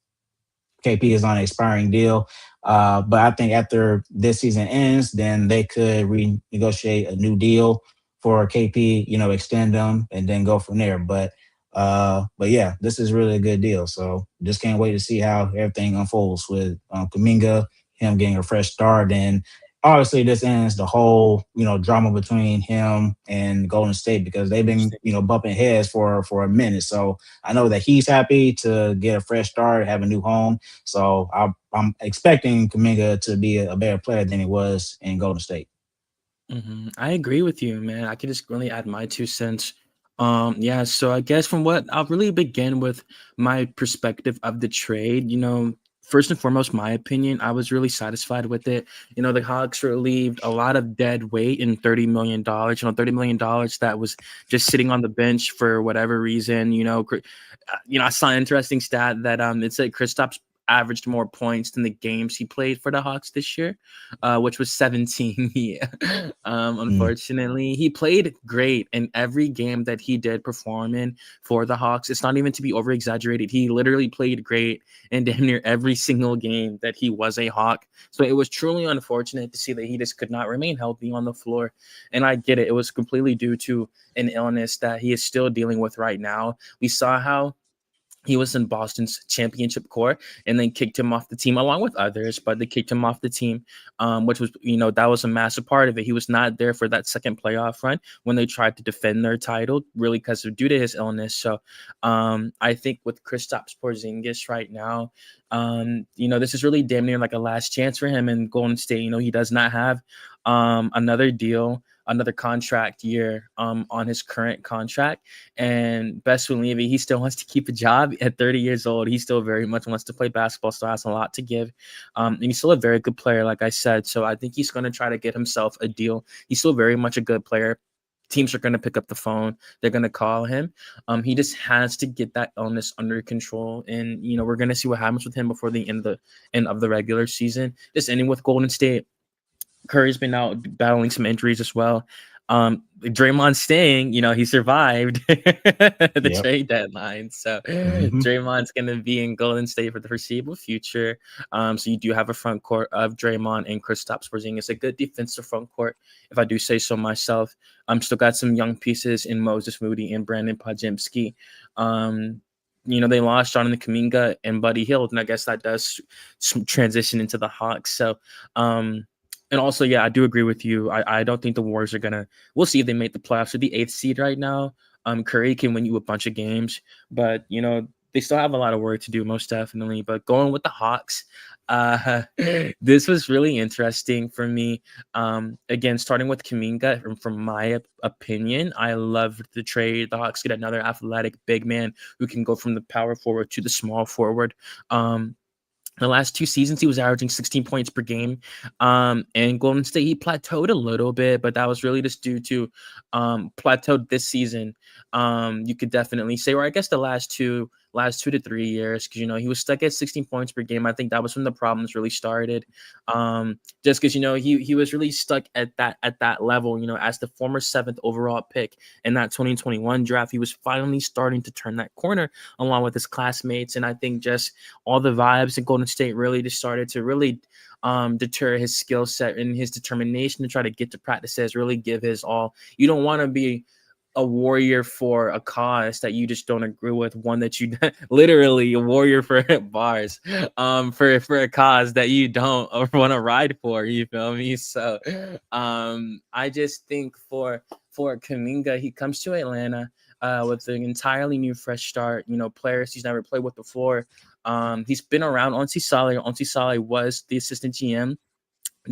KP is on an expiring deal. But I think after this season ends, then they could renegotiate a new deal for KP, extend them and then go from there. But yeah, this is really a good deal. So just can't wait to see how everything unfolds with Kuminga, him getting a fresh start. And obviously this ends the whole, drama between him and Golden State because they've been, bumping heads for a minute. So I know that he's happy to get a fresh start, have a new home. So I'm expecting Kuminga to be a better player than he was in Golden State. I agree with you, man. I could just really add my 2 cents. Yeah, so I guess from what I'll really begin with my perspective of the trade, first and foremost, my opinion, I was really satisfied with it. The Hawks relieved a lot of dead weight in $30 million, $30 million that was just sitting on the bench for whatever reason. I saw an interesting stat that it said Kristaps averaged more points than the games he played for the Hawks this year, which was 17. Yeah. Unfortunately, he played great in every game that he did perform in for the Hawks. It's not even to be over exaggerated. He literally played great in damn near every single game that he was a Hawk. So it was truly unfortunate to see that he just could not remain healthy on the floor. And I get it. It was completely due to an illness that he is still dealing with right now. We saw how he was in Boston's championship core and then kicked him off the team along with others, but they kicked him off the team, which was, that was a massive part of it. He was not there for that second playoff run when they tried to defend their title, really because of due to his illness. So I think with Kristaps Porzingis right now, this is really damn near like a last chance for him in Golden State. He does not have another contract year on his current contract. And best believe it, he still wants to keep a job at 30 years old. He still very much wants to play basketball, still has a lot to give. And he's still a very good player, like I said. So I think he's going to try to get himself a deal. He's still very much a good player. Teams are going to pick up the phone. They're going to call him. He just has to get that illness under control. And, we're going to see what happens with him before the end of the regular season. Just ending with Golden State. Curry's been out battling some injuries as well. Draymond staying, he survived the trade deadline. So Draymond's going to be in Golden State for the foreseeable future. So you do have a front court of Draymond and Kristaps Porzingis, a good defensive front court, if I do say so myself. Still got some young pieces in Moses Moody and Brandon Podziemski. They lost Jonathan Kuminga and Buddy Hield, and I guess that does transition into the Hawks. So, and also, yeah, I do agree with you. I don't think the Warriors are we'll see if they make the playoffs. They're the 8th seed right now. Curry can win you a bunch of games, but, they still have a lot of work to do, most definitely. But going with the Hawks, this was really interesting for me. Again, starting with Kuminga, from my opinion, I loved the trade. The Hawks get another athletic big man who can go from the power forward to the small forward. The last 2 seasons, he was averaging 16 points per game. And Golden State, he plateaued a little bit, but that was really just due to plateaued this season. You could definitely say, or I guess the last 2 to 3 years, because he was stuck at 16 points per game. I think that was when the problems really started. Just because he was really stuck at that level. As the former 7th overall pick in that 2021 draft, he was finally starting to turn that corner along with his classmates. And I think just all the vibes in Golden State really just started to really deter his skill set and his determination to try to get to practices, really give his all. You don't want to be a warrior for a cause that you just don't agree with, one that you literally a warrior for bars, for a cause that you don't want to ride for. You feel me? So, I just think for Kaminga, he comes to Atlanta with an entirely new, fresh start. You know, players he's never played with before. He's been around Onsi Saleh. Onsi Saleh was the assistant GM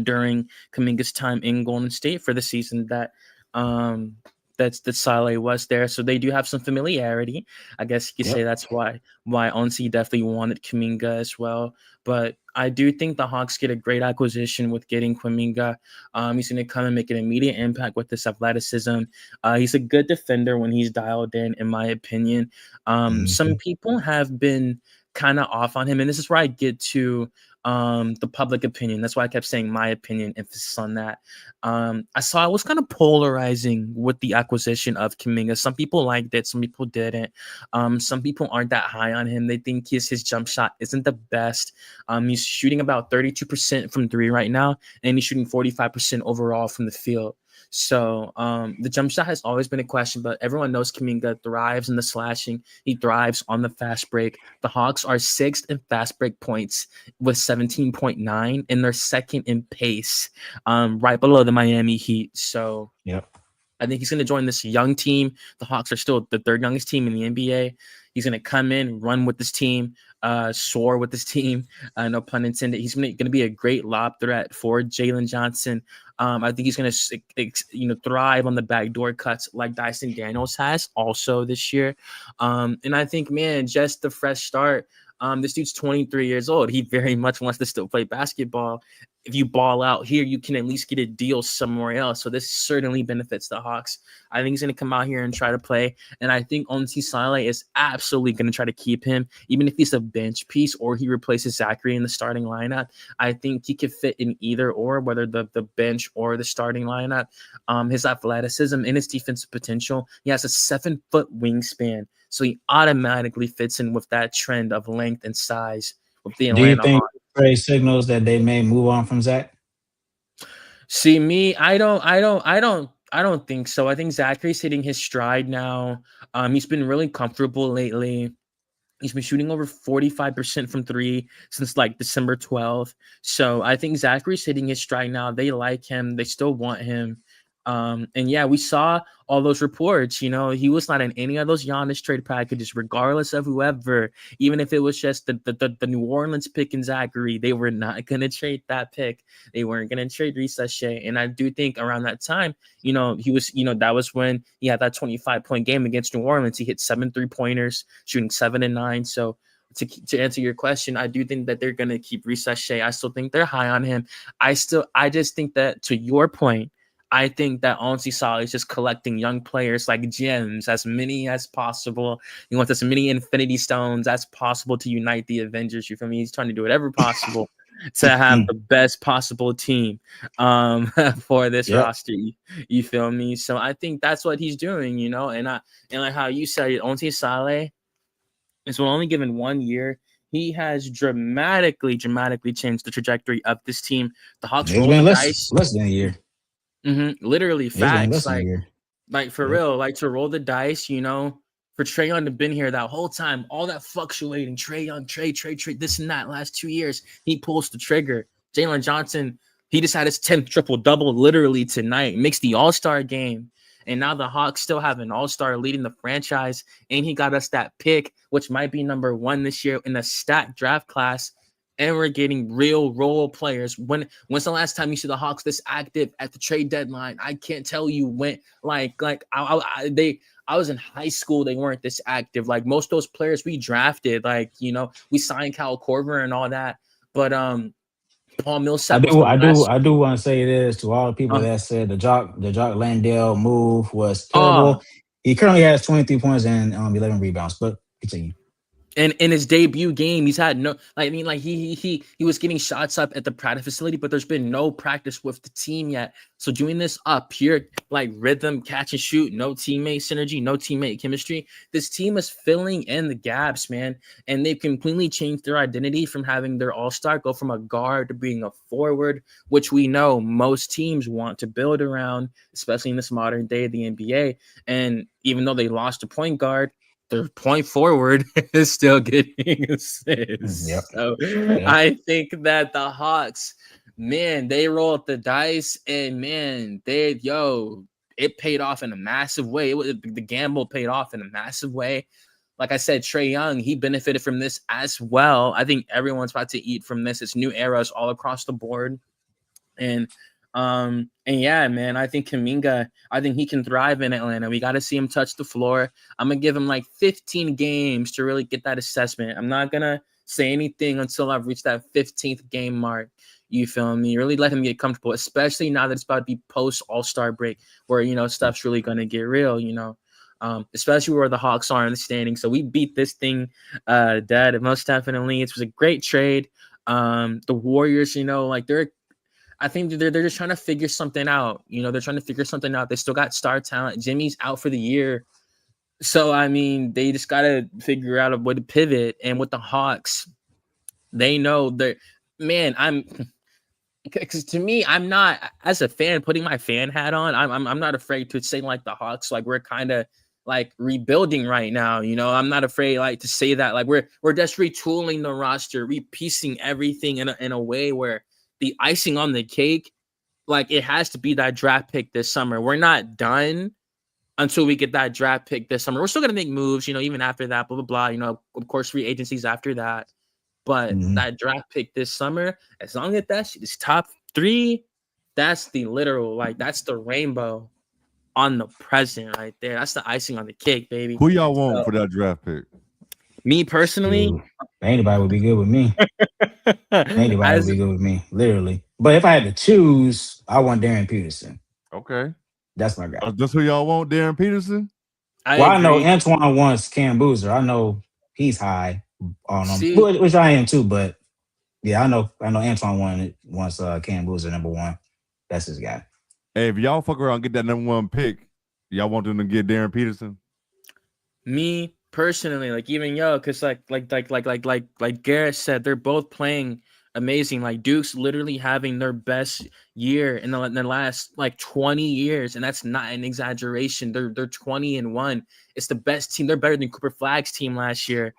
during Kaminga's time in Golden State for the season um that Saleh was there. So they do have some familiarity. I guess you could say Yep. that's why Onsi definitely wanted Kaminga as well. But I do think the Hawks get a great acquisition with getting Kaminga. He's going to come and make an immediate impact with this athleticism. He's a good defender when he's dialed in my opinion. Some Mhm. people have been kind of off on him, and this is where I get to the public opinion. That's why I kept saying my opinion, emphasis on that. I saw it was kind of polarizing with the acquisition of Kaminga. Some people liked it, some people didn't. Some people aren't that high on him. They think his jump shot isn't the best. He's shooting about 32% from three right now, and he's shooting 45% overall from the field. So the jump shot has always been a question, but everyone knows Kaminga thrives in the slashing. He thrives on the fast break. The Hawks are sixth in fast break points with 17.9, and they're second in pace, right below the Miami Heat. So Yep. I think he's going to join this young team. The Hawks are still the third youngest team in the NBA. He's going to come in, run with this team, soar with this team. No pun intended. He's going to be a great lob threat for Jalen Johnson. I think he's going to, thrive on the backdoor cuts like Dyson Daniels has also this year. And I think, man, just the fresh start. This dude's 23 years old. He very much wants to still play basketball. If you ball out here, you can at least get a deal somewhere else. So this certainly benefits the Hawks. I think he's going to come out here and try to play. And I think Onsi Saleh is absolutely going to try to keep him, even if he's a bench piece or he replaces Zachary in the starting lineup. I think he could fit in either or, whether the bench or the starting lineup. His athleticism and his defensive potential. He has a 7-foot wingspan. So he automatically fits in with that trend of length and size with the Do you Atlanta think Hawks. trade signals that they may move on from Zach? See, me, I don't think so. I think Zachary's hitting his stride now. He's been really comfortable lately. He's been shooting over 45% from three since like December 12th. So I think Zachary's hitting his stride now. They like him. They still want him. And yeah, we saw all those reports. You know, he was not in any of those Giannis trade packages, regardless of whoever. Even if it was just the New Orleans pick and Zachary, they were not going to trade that pick. They weren't going to trade Sachet. And I do think around that time, he was, that was when he had that 25-point game against New Orleans. He hit 7 3-pointers, shooting 7 and 9. So to answer your question, I do think that they're going to keep Sachet. I still think they're high on him. I just think that, to your point, I think that Onsi Saleh is just collecting young players like gems, as many as possible. He wants as many Infinity Stones as possible to unite the Avengers. You feel me? He's trying to do whatever possible to have the best possible team for this Yep. roster. You feel me? So I think that's what he's doing, and like how you said it, Onsi Saleh is only given 1 year. He has dramatically changed the trajectory of this team. The Hawks It's roll the been dice. less than a year. Literally It's been facts. less than a year. Like for Yep. real, like to roll the dice, for Trae Young to been here that whole time, all that fluctuating, Trae Young, trade, this and that last 2 years, he pulls the trigger. Jalen Johnson, he just had his 10th triple-double literally tonight, makes the All-Star game. And now the Hawks still have an All-Star leading the franchise, and he got us that pick, which might be number 1 this year in the stacked draft class. And we're getting real role players. When's the last time you see the Hawks this active at the trade deadline? I can't tell you when. I was in high school. They weren't this active. Like most of those players we drafted, we signed Kyle Korver and all that. But Paul Millsap was the last. I do want to say this to all the people Uh, that said the Jock Landale move was uh, terrible. He currently has 23 points and 11 rebounds. But continue. And in his debut game, he's had no, like, I mean, like he was getting shots up at the practice facility, but there's been no practice with the team yet. So doing this up pure like rhythm, catch and shoot, no teammate synergy, no teammate chemistry. This team is filling in the gaps, man, and they've completely changed their identity from having their all-star go from a guard to being a forward, which we know most teams want to build around, especially in this modern day of the NBA. And even though they lost a point guard, their point forward is still getting assists. Yep. So Yep. I think that the Hawks, man, they rolled the dice, and man, it paid off in a massive way. The gamble paid off in a massive way. Like I said, Trae Young, he benefited from this as well. I think everyone's about to eat from this. It's new eras all across the board. And yeah, man, I think Kuminga, I think he can thrive in Atlanta. We got to see him touch the floor. I'm gonna give him like 15 games to really get that assessment. I'm not gonna say anything until I've reached that 15th game mark. You feel me? Really let him get comfortable, especially now that it's about to be post All-Star break, where stuff's really gonna get real. Especially where the Hawks are in the standings. So we beat this thing dead, most definitely. It was a great trade. The Warriors, I think they're just trying to figure something out. They're trying to figure something out. They still got star talent. Jimmy's out for the year. So, I mean, they just got to figure out a way to pivot. And with the Hawks, they know because to me, I'm not, as a fan, putting my fan hat on, I'm not afraid to say like the Hawks, like we're kind of like rebuilding right now. I'm not afraid like to say that, like we're just retooling the roster, repiecing everything in a way where the icing on the cake, like it has to be that draft pick this summer. We're not done until we get that draft pick this summer. We're still going to make moves, even after that, blah, blah, blah. Of course, free agencies after that. But that draft pick this summer, as long as that shit is top 3, that's the literal, like, that's the rainbow on the present right there. That's the icing on the cake, baby. Who y'all want for that draft pick? Me personally, Dude, anybody would be good with me. Anybody would be good with me, literally. But if I had to choose, I want Darren Peterson. Okay, that's my guy. That's who y'all want, Darren Peterson. I know Antoine wants Cam Boozer. I know he's high on him, which I am too. But yeah, I know Antoine wants Cam Boozer #1. That's his guy. Hey, if y'all fuck around and get that #1 pick, y'all want them to get Darren Peterson? Me personally, like even because like Garrett said, they're both playing amazing. Like Duke's literally having their best year in the last like 20 years, and that's not an exaggeration. They're 20-1. It's the best team. They're better than Cooper Flagg's team last year.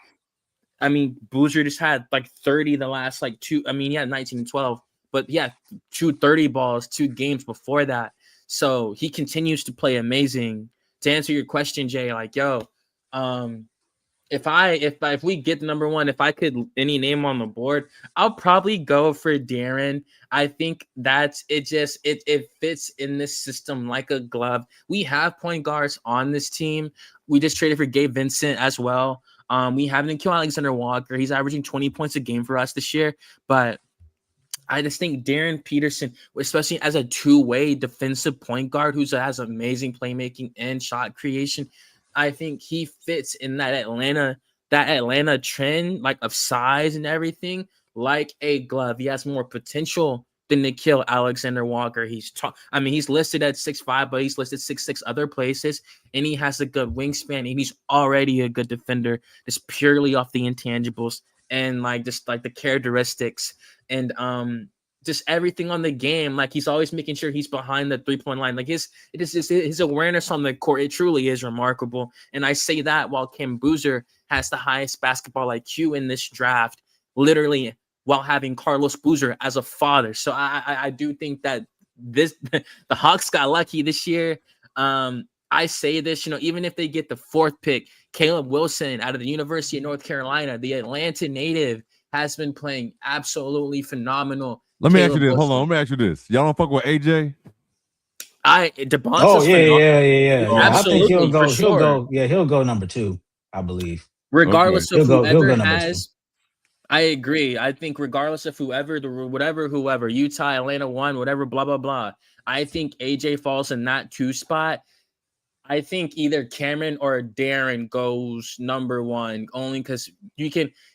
I mean, Boozer just had like 30 the last like 2. I mean, he had 19 and 12, but yeah, 2 30 balls 2 games before that. So he continues to play amazing. To answer your question, Jay, like if we get the #1, if I could any name on the board, I'll probably go for Darren. I think that's it. It fits in this system like a glove. We have point guards on this team. We just traded for Gabe Vincent as well. We have Nickeil Alexander-Walker. He's averaging 20 points a game for us this year, but I just think Darren Peterson, especially as a two-way defensive point guard who has amazing playmaking and shot creation, I think he fits in that Atlanta trend, like of size and everything, like a glove. He has more potential than Nickeil Alexander-Walker. He's listed at 6'5", but he's listed 6'6" other places, and he has a good wingspan, and he's already a good defender, just purely off the intangibles and like just like the characteristics and just everything on the game. Like he's always making sure he's behind the 3-point line. Like his awareness on the court, it truly is remarkable. And I say that while Cam Boozer has the highest basketball IQ in this draft, literally while having Carlos Boozer as a father. So I do think that the Hawks got lucky this year. I say this, even if they get the 4th pick, Caleb Wilson out of the University of North Carolina, the Atlanta native, has been playing absolutely phenomenal. Let me ask you this. Hold on. Let me ask you this. Y'all don't fuck with AJ? DeBon's. Oh yeah. Absolutely, I think he'll go. For sure. He'll go #2, I believe. Regardless of whoever has. 2. I agree. I think regardless of whoever, Utah, Atlanta 1, whatever, blah, blah, blah. I think AJ falls in that 2 spot. I think either Cameron or Darren goes number one, only because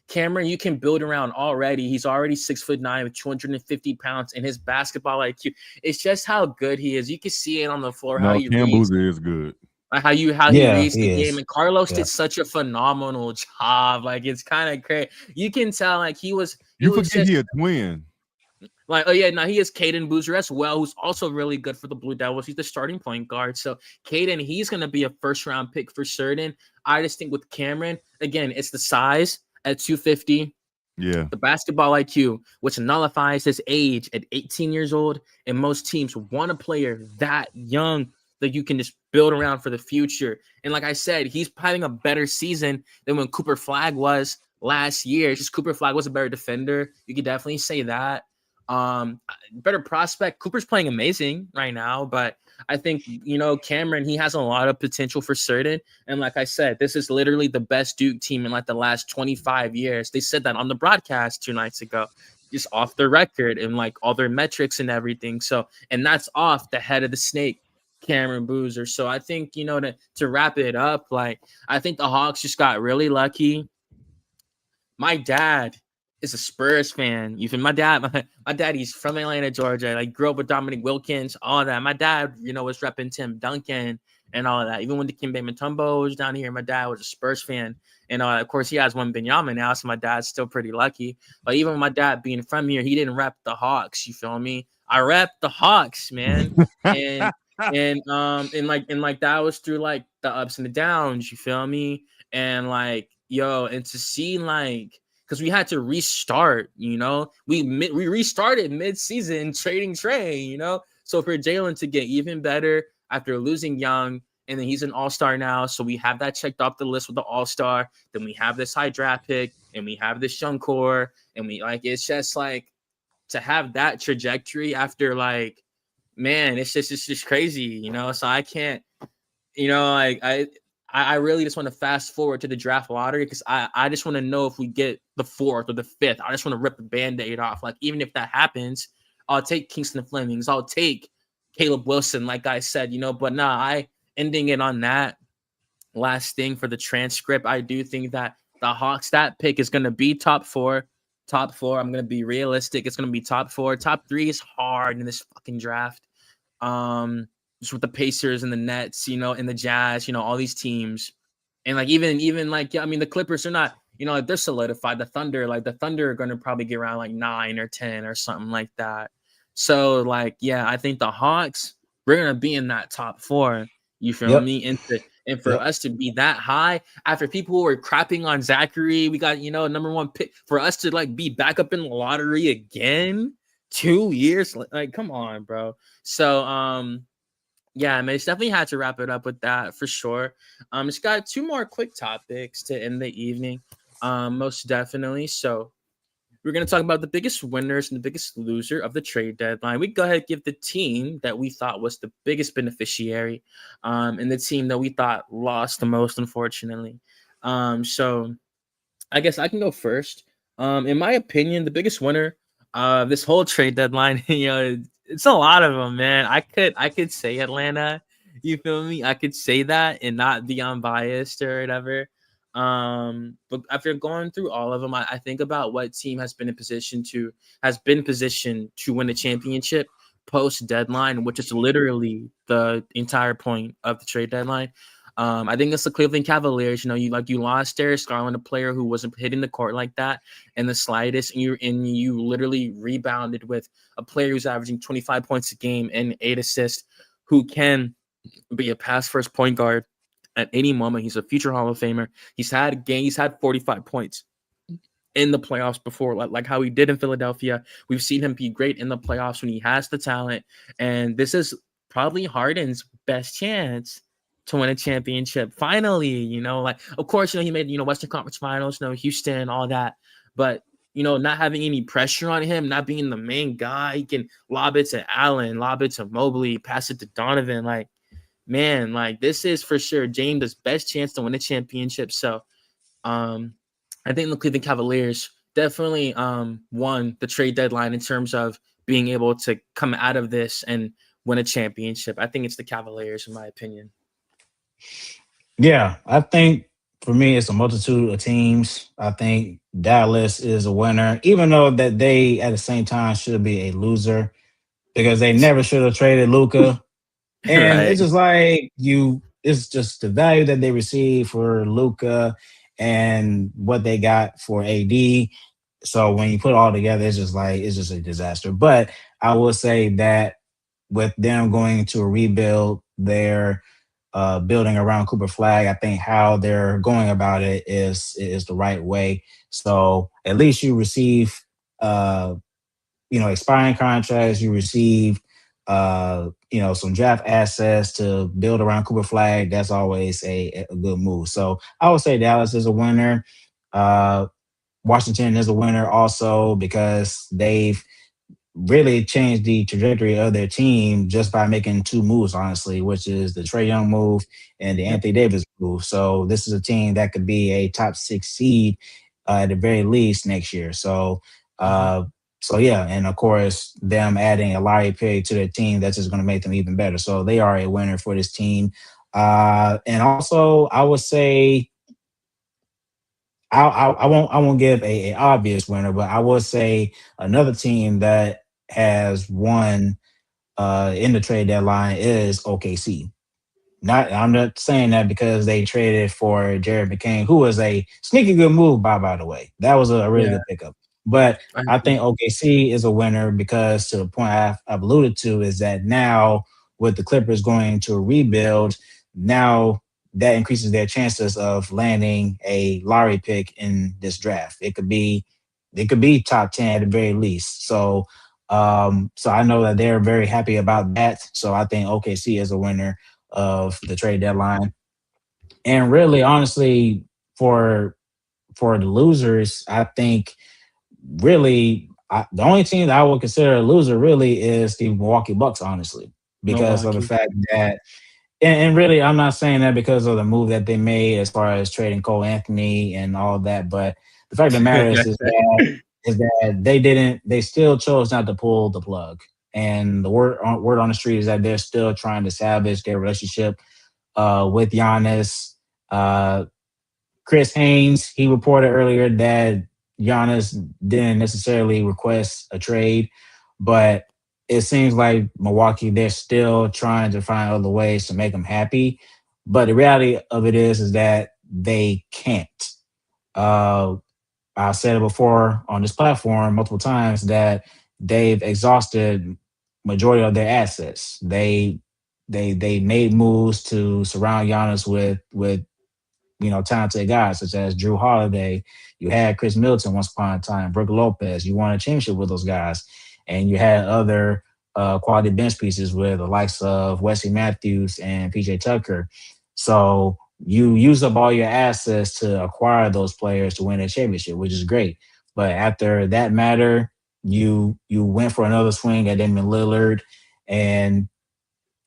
Cameron, you can build around already. He's already 6'9" with 250 pounds, and his basketball IQ. It's just how good he is. You can see it on the floor, how No, he Cam reads, Boozer is good. how he Yeah, reads the he game. is. And Carlos Yeah. did such a phenomenal job. Like it's kind of crazy. You can tell like he was You forget just he a twin. like, oh yeah, now he is Caden Boozer as well, who's also really good for the Blue Devils. He's the starting point guard. So Caden, he's gonna be a first round pick for certain. I just think with Cameron, again, it's the size at 250, Yeah. the basketball IQ, which nullifies his age at 18 years old. And most teams want a player that young that you can just build around for the future. And like I said, he's having a better season than when Cooper Flagg was last year. It's just Cooper Flagg was a better defender. You could definitely say that. Better prospect. Cooper's playing amazing right now, but I think Cameron, he has a lot of potential for certain. And like I said, this is literally the best Duke team in like the last 25 years. They said that on the broadcast 2 nights ago, just off the record and like all their metrics and everything. So, and that's off the head of the snake, Cameron Boozer. So I think to wrap it up, like I think the Hawks just got really lucky. My dad is a Spurs fan. You feel my dad? My dad, he's from Atlanta, Georgia. Like grew up with Dominic Wilkins, all that. My dad, was repping Tim Duncan and all of that. Even when the Dikembe Mutombo was down here, my dad was a Spurs fan. And of course, he has one Wembanyama now, so my dad's still pretty lucky. But even with my dad being from here, he didn't rep the Hawks. You feel me? I rep the Hawks, man. and and that was through like the ups and the downs. You feel me? And like and to see like because we had to restart, we restarted mid-season trading Trey, so for Jalen to get even better after losing Young, and then he's an all-star now, so we have that checked off the list with the all-star. Then we have this high draft pick, and we have this young core, and we like it's just like to have that trajectory after like, man, it's just crazy, So I can't, I really just want to fast forward to the draft lottery because I just want to know if we get the 4th or the 5th. I just want to rip the Band-Aid off. Like, even if that happens, I'll take Kingston Flemings. I'll take Caleb Wilson, like I said, but I ending it on that last thing for the transcript. I do think that the Hawks, that pick is going to be top 4. Top 4. I'm going to be realistic. It's going to be top 4. Top 3 is hard in this fucking draft. Just with the Pacers and the Nets, and the Jazz, all these teams. And like even like, I mean, the Clippers are not, they're solidified. The Thunder are going to probably get around like 9 or 10 or something like that. So like, yeah, I think the Hawks, we're going to be in that top 4. You feel me? And for us to be that high after people who were crapping on Zachary, we got, number 1 pick for us to like be back up in the lottery again. 2 years. Like, come on, bro. So, yeah, man, it's definitely had to wrap it up with that for sure. It's got 2 more quick topics to end the evening, most definitely. So we're going to talk about the biggest winners and the biggest loser of the trade deadline. We go ahead and give the team that we thought was the biggest beneficiary, and the team that we thought lost the most, unfortunately. So I guess I can go first. In my opinion, the biggest winner of this whole trade deadline, it's a lot of them, man. I could say Atlanta. You feel me? I could say that and not be unbiased or whatever. But after going through all of them, I think about what team has been positioned to win a championship post deadline, which is literally the entire point of the trade deadline. I think it's the Cleveland Cavaliers. You lost Darius Garland, a player who wasn't hitting the court like that in the slightest, and you literally rebounded with a player who's averaging 25 points a game and 8 assists, who can be a pass first point guard at any moment. He's a future Hall of Famer. He's had 45 points in the playoffs before, like how he did in Philadelphia. We've seen him be great in the playoffs when he has the talent, and this is probably Harden's best chance to win a championship. Finally, of course, he made, Western Conference Finals, Houston, all that. But, not having any pressure on him, not being the main guy, he can lob it to Allen, lob it to Mobley, pass it to Donovan. Like, man, like this is for sure James' best chance to win a championship. So, I think the Cleveland Cavaliers definitely won the trade deadline in terms of being able to come out of this and win a championship. I think it's the Cavaliers, in my opinion. Yeah, I think for me it's a multitude of teams. I think Dallas is a winner, even though that they at the same time should be a loser because they never should have traded Luca. And Right. it's just like it's just the value that they received for Luca and what they got for AD. So when you put it all together, it's just a disaster. But I will say that with them going to a rebuild, their building around Cooper Flag, I think how they're going about it is the right way. So at least you receive uh, expiring contracts, you receive some draft assets to build around Cooper Flag. That's always a good move. So I would say Dallas is a winner. Uh, Washington is a winner also because they've really changed the trajectory of their team just by making two moves, honestly, which is the Trey Young move and the Yep. Anthony Davis move. So this is a team that could be a top six seed at the very least next year. So Mhm. uh so yeah, and of course them adding a Larry Perry to their team, that's just gonna make them even better. So they are a winner for this team. And also I would say I won't give a obvious winner, but I will say another team that has won in the trade deadline is OKC. Not I'm not saying that because they traded for Jared McCain, who was a sneaky good move by the way. That was a really Yeah, good pickup. But I I agree. think OKC is a winner because to the point I've alluded to is that now with the Clippers going to a rebuild, now that increases their chances of landing a lottery pick in this draft. It could be top 10 at the very least. So I know that they're very happy about that. So I think OKC is a winner of the trade deadline. And really, honestly, for for the losers, I think the only team that I would consider a loser really is the Milwaukee Bucks, honestly, because of the Milwaukee. fact that and really, I'm not saying that because of the move that they made as far as trading Cole Anthony and all that, but the fact of the matter is that they still chose not to pull the plug. And the word on the street is that they're still trying to salvage their relationship with Giannis. Uh, Chris Haynes, he reported earlier that Giannis didn't necessarily request a trade, but it seems like Milwaukee, they're still trying to find other ways to make him happy. But the reality of it is that they can't. Uh, I've said it before on this platform multiple times that they've exhausted majority of their assets. They made moves to surround Giannis with talented guys such as Drew Holiday. You had Chris Middleton once upon a time, Brook Lopez. You won a championship with those guys, and you had other quality bench pieces with the likes of Wesley Matthews and PJ Tucker. So you use up all your assets to acquire those players to win a championship, which is great. But after that matter, you went for another swing at Damian Lillard, and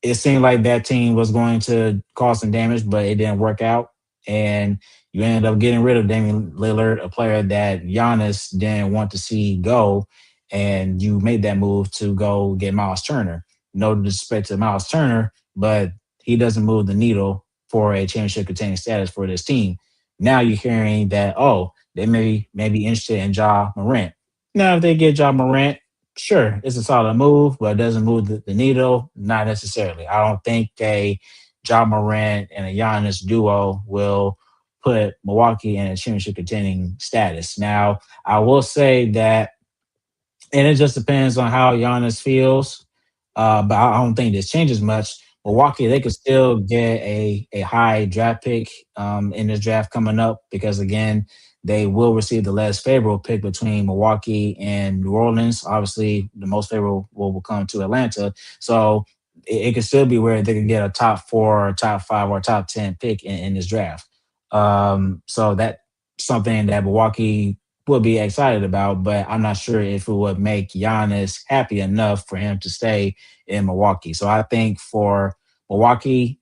it seemed like that team was going to cause some damage, but it didn't work out. And you ended up getting rid of Damian Lillard, a player that Giannis didn't want to see go. And you made that move to go get Miles Turner. No disrespect to Miles Turner, but he doesn't move the needle for a championship contending status for this team. Now you're hearing that, oh, they may be interested in Ja Morant. Now, if they get Ja Morant, sure, it's a solid move, but it doesn't move the needle. Not necessarily. I don't think a John Morant and a Giannis duo will put Milwaukee in a championship contending status. Now, I will say that, and it just depends on how Giannis feels. But I don't think this changes much. Milwaukee, they could still get a high draft pick in this draft coming up because again, they will receive the less favorable pick between Milwaukee and New Orleans. Obviously, the most favorable will come to Atlanta. So it could still be where they can get a top four, or top five, or top 10 pick in this draft. So that's something that Milwaukee would be excited about, but I'm not sure if it would make Giannis happy enough for him to stay in Milwaukee. So I think for Milwaukee,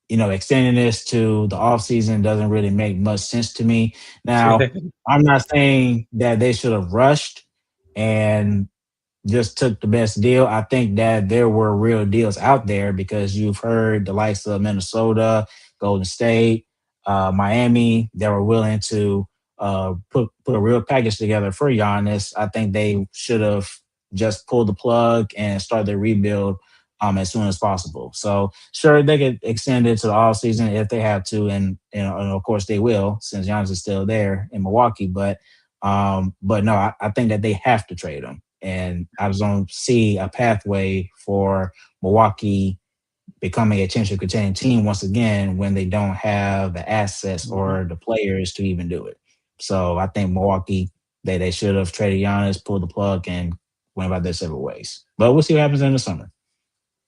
extending this to the offseason doesn't really make much sense to me. Now, I'm not saying that they should have rushed and just took the best deal. I think that there were real deals out there because you've heard the likes of Minnesota, Golden State, Miami that were willing to put a real package together for Giannis. I think they should have just pulled the plug and started the rebuild as soon as possible. So sure, they could extend it to the off season if they have to, and and of course they will since Giannis is still there in Milwaukee. But no, I think that they have to trade him, and I just don't see a pathway for Milwaukee becoming a championship contending team once again when they don't have the assets or the players to even do it. So I think Milwaukee they should have traded Giannis, pulled the plug, and went about their separate ways. But we'll see what happens in the summer.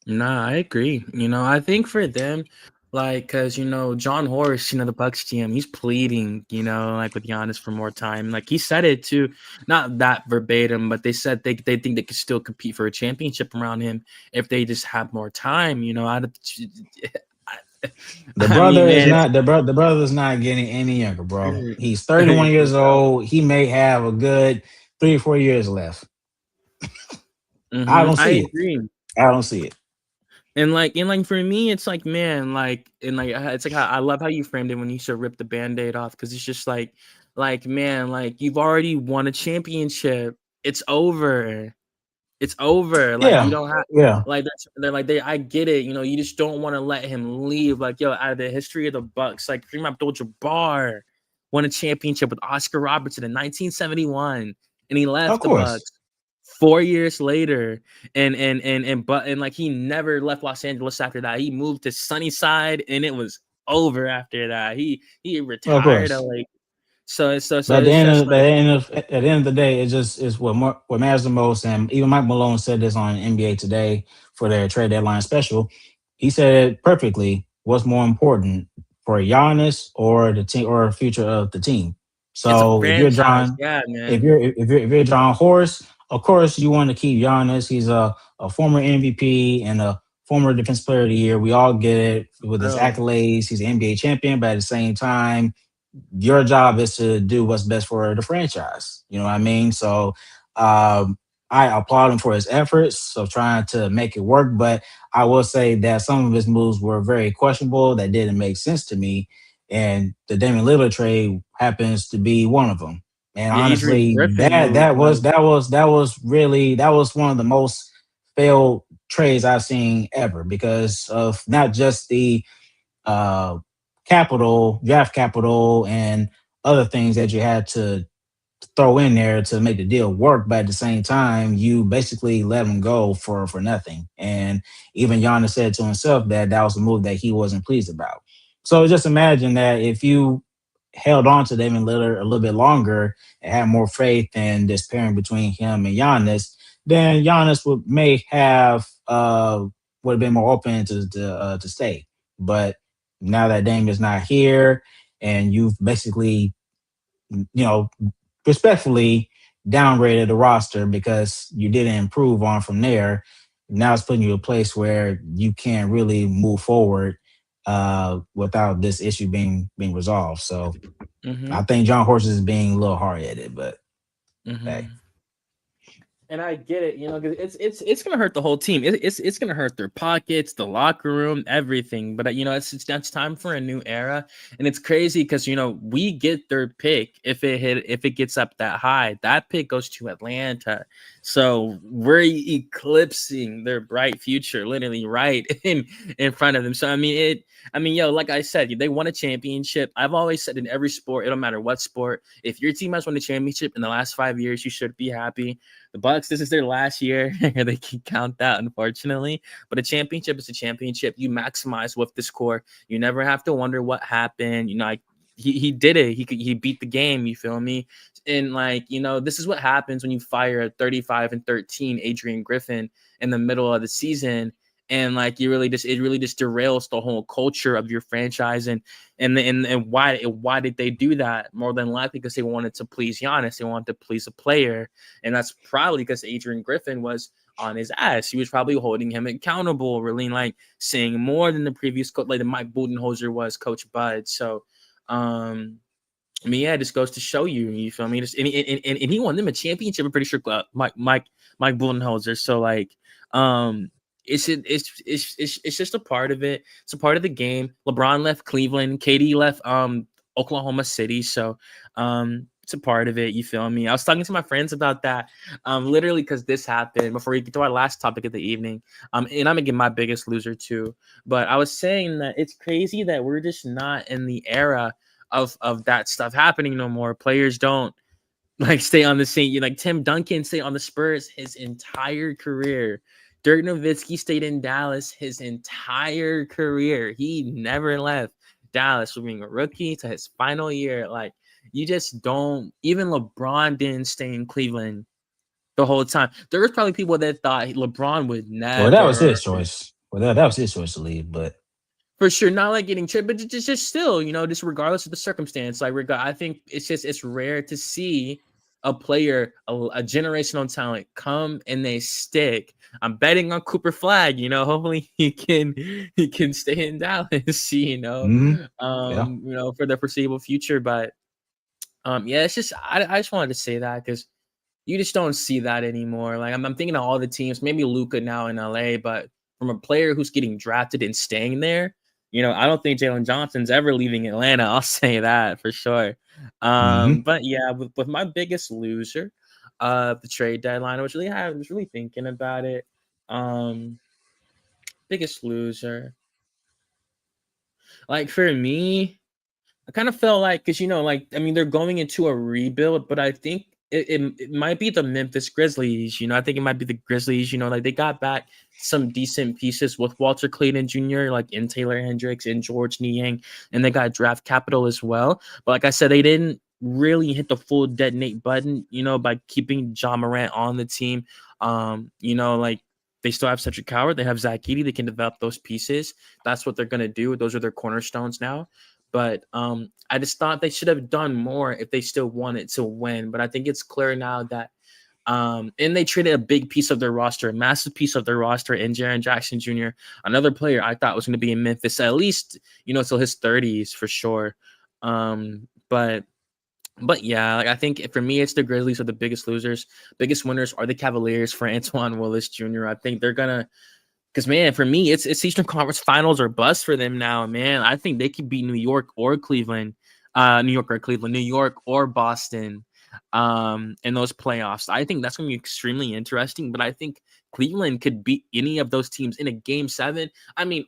Nah, I agree. I think for them, like, cause John Horst, the Bucks GM, he's pleading, like with Giannis for more time. Like he said it too, not that verbatim, but they said they think they could still compete for a championship around him if they just have more time. The I mean, brother is man, not the brother's not getting any younger, bro. He's 31 it's years old. He may have a good 3 or 4 years left. I don't I see it. agree. I don't see it. And for me, it's like, man, it's like I love how you framed it when you said rip the band-aid off, because it's just like man, like you've already won a championship. It's over. It's over. Like you Yeah, don't have yeah, like they're like they I get it. You just don't want to let him leave. Like yo, out of the history of the Bucks, like Kareem Abdul-Jabbar won a championship with Oscar Robertson in 1971, and he of left the course. Bucks 4 years later, and like he never left Los Angeles after that. He moved to Sunnyside, and it was over after that. He Of retired at course. like so But it's just like at the end of the day, it just is what matters the most. And even Mike Malone said this on NBA Today for their trade deadline special. He said it perfectly. What's more important for Giannis or the team or the future of the team? it's a So franchise, yeah, man. If you're John Horst, of course you want to keep Giannis. He's a former MVP and a former Defensive Player of the Year. We all get it with his Bro. accolades. He's an NBA champion, but at the same time your job is to do what's best for the franchise. You know what I mean? So I applaud him for his efforts of trying to make it work, but I will say that some of his moves were very questionable that didn't make sense to me. And the Damian Lillard trade happens to be one of them. And The Adrian honestly, Griffin move was that was one of the most failed trades I've seen ever because of not just the uh, capital, draft capital, and other things that you had to throw in there to make the deal work. But at the same time, you basically let him go for nothing. And even Giannis said to himself that that was a move that he wasn't pleased about. So just imagine that if you held on to Damian Lillard a little bit longer and had more faith in this pairing between him and Giannis, then Giannis may have would have been more open to stay. But now that Dame is not here, and you've basically, respectfully downgraded the roster because you didn't improve on from there. Now it's putting you in a place where you can't really move forward without this issue being resolved. So I think John Horst is being a little hard headed, but hey. And I get it, because it's gonna hurt the whole team. It's gonna hurt their pockets, the locker room, everything. But it's time for a new era, and it's crazy because we get their pick if it gets up that high. That pick goes to Atlanta, so we're eclipsing their bright future, literally right in front of them. So like I said, they won a championship. I've always said in every sport, it don't matter what sport, if your team has won a championship in the last 5 years, you should be happy. The Bucks, this is their last year. They can count that, unfortunately. But a championship is a championship. You maximize with this core. You never have to wonder what happened. He did it. He beat the game. You feel me? And this is what happens when you fire a 35-13 Adrian Griffin in the middle of the season. And it really just derails the whole culture of your franchise. And why did they do that? More than likely because they wanted to please Giannis. They wanted to please a player. And that's probably because Adrian Griffin was on his ass. He was probably holding him accountable, really saying more than the previous coach, like the Mike Budenholzer was, Coach Bud. So I mean, yeah, it just goes to show you. You feel me? Just, and he won them a championship. I'm pretty sure Mike Budenholzer. So like, it's just a part of it. It's a part of the game. LeBron left Cleveland. KD left Oklahoma City. So it's a part of it. You feel me? I was talking to my friends about that. Literally because this happened before we get to our last topic of the evening. And I'm gonna get my biggest loser too. But I was saying that it's crazy that we're just not in the era of that stuff happening no more. Players don't like stay on the same. Like Tim Duncan stayed on the Spurs his entire career. Dirk Nowitzki stayed in Dallas his entire career. He never left Dallas from being a rookie to his final year. Like you just don't. Even LeBron didn't stay in Cleveland the whole time. There was probably people that thought LeBron would Well, that was never. his choice. Well, that was his choice to leave, but For sure, not like getting tripped, but just still, just regardless of the circumstance. Like, I think it's rare to see a player, a generational talent, come and they stick. I'm betting on Cooper Flag. Hopefully he can stay in Dallas. yeah. For the foreseeable future. But yeah, it's just I just wanted to say that because you just don't see that anymore. Like I'm thinking of all the teams, maybe Luka now in LA, but from a player who's getting drafted and staying there, I don't think Jalen Johnson's ever leaving Atlanta. I'll say that for sure. But yeah, with my biggest loser, the trade deadline, I was really thinking about it. Biggest loser, like for me, I kind of felt like because they're going into a rebuild, but I think it might be the Memphis Grizzlies. I think it might be the Grizzlies. Like they got back some decent pieces with Walter Clayton Jr., like in Taylor Hendricks and George Niang, and they got draft capital as well. But like I said, they didn't really hit the full detonate button. By keeping John Morant on the team. Like they still have Cedric Howard, they have Zach Edey, they can develop those pieces. That's what they're gonna do. Those are their cornerstones now. But I just thought they should have done more if they still wanted to win. But I think it's clear now that and they traded a big piece of their roster, a massive piece of their roster in Jaren Jackson Jr., another player I thought was going to be in Memphis at least, till his 30s for sure. But yeah, like I think for me, it's the Grizzlies are the biggest losers. Biggest winners are the Cavaliers for Antoine Willis Jr. I think they're gonna. Because man, for me, it's Eastern Conference Finals or bust for them now. Man, I think they could beat New York or Cleveland, New York or Boston, in those playoffs. I think that's going to be extremely interesting. But I think Cleveland could beat any of those teams in a Game 7. I mean,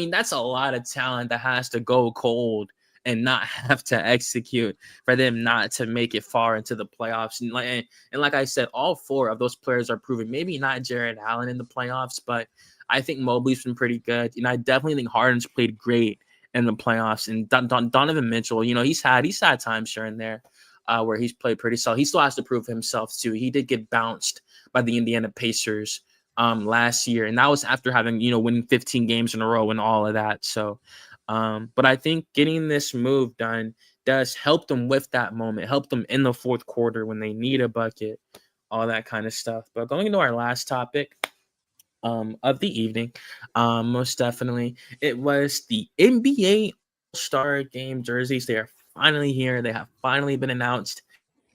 that's a lot of talent that has to go cold and not have to execute for them not to make it far into the playoffs. And like I said, all four of those players are proven. Maybe not Jared Allen in the playoffs, but I think Mobley's been pretty good. I definitely think Harden's played great in the playoffs. And Donovan Mitchell, he's had times here and there where he's played pretty solid. He still has to prove himself too. He did get bounced by the Indiana Pacers last year, and that was after having winning 15 games in a row and all of that. So, but I think getting this move done does help them with that moment, help them in the fourth quarter when they need a bucket, all that kind of stuff. But going into our last topic of the evening, most definitely, it was the NBA All-Star Game jerseys. They are finally here. They have finally been announced.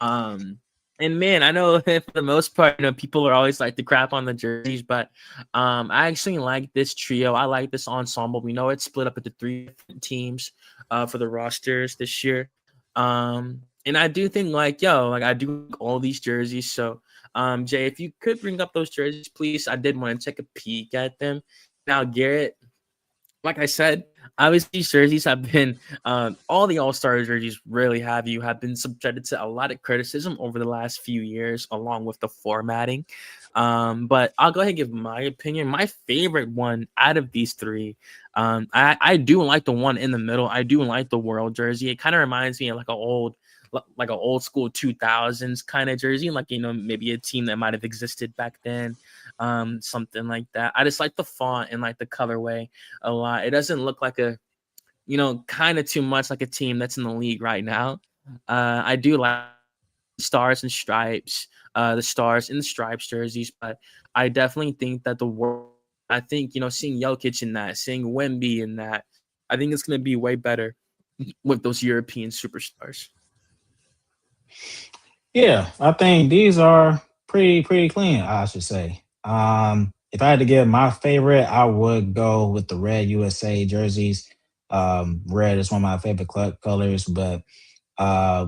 And man, I know for the most part, people are always like to crap on the jerseys, but I actually like this trio. I like this ensemble. We know it's split up into 3 different teams for the rosters this year. And I do think I do like all these jerseys. So Jay, if you could bring up those jerseys, please. I did want to take a peek at them. Now, Garrett, like I said, obviously these jerseys have been all the All-Star jerseys really have been subjected to a lot of criticism over the last few years, along with the formatting. But I'll go ahead and give my opinion. My favorite one out of these three, I do like the one in the middle. I do like the World jersey. It kind of reminds me of like an old school 2000s kind of jersey, maybe a team that might have existed back then, something like that. I just like the font and like the colorway a lot. It doesn't look like kind of too much like a team that's in the league right now. I do like stars and stripes, the stars and the stripes jerseys, but I definitely think that I think, seeing Jokic in that, seeing Wemby in that, I think it's going to be way better with those European superstars. Yeah, I think these are pretty clean, I should say. If I had to give my favorite, I would go with the red USA jerseys. Red is one of my favorite colors, but uh,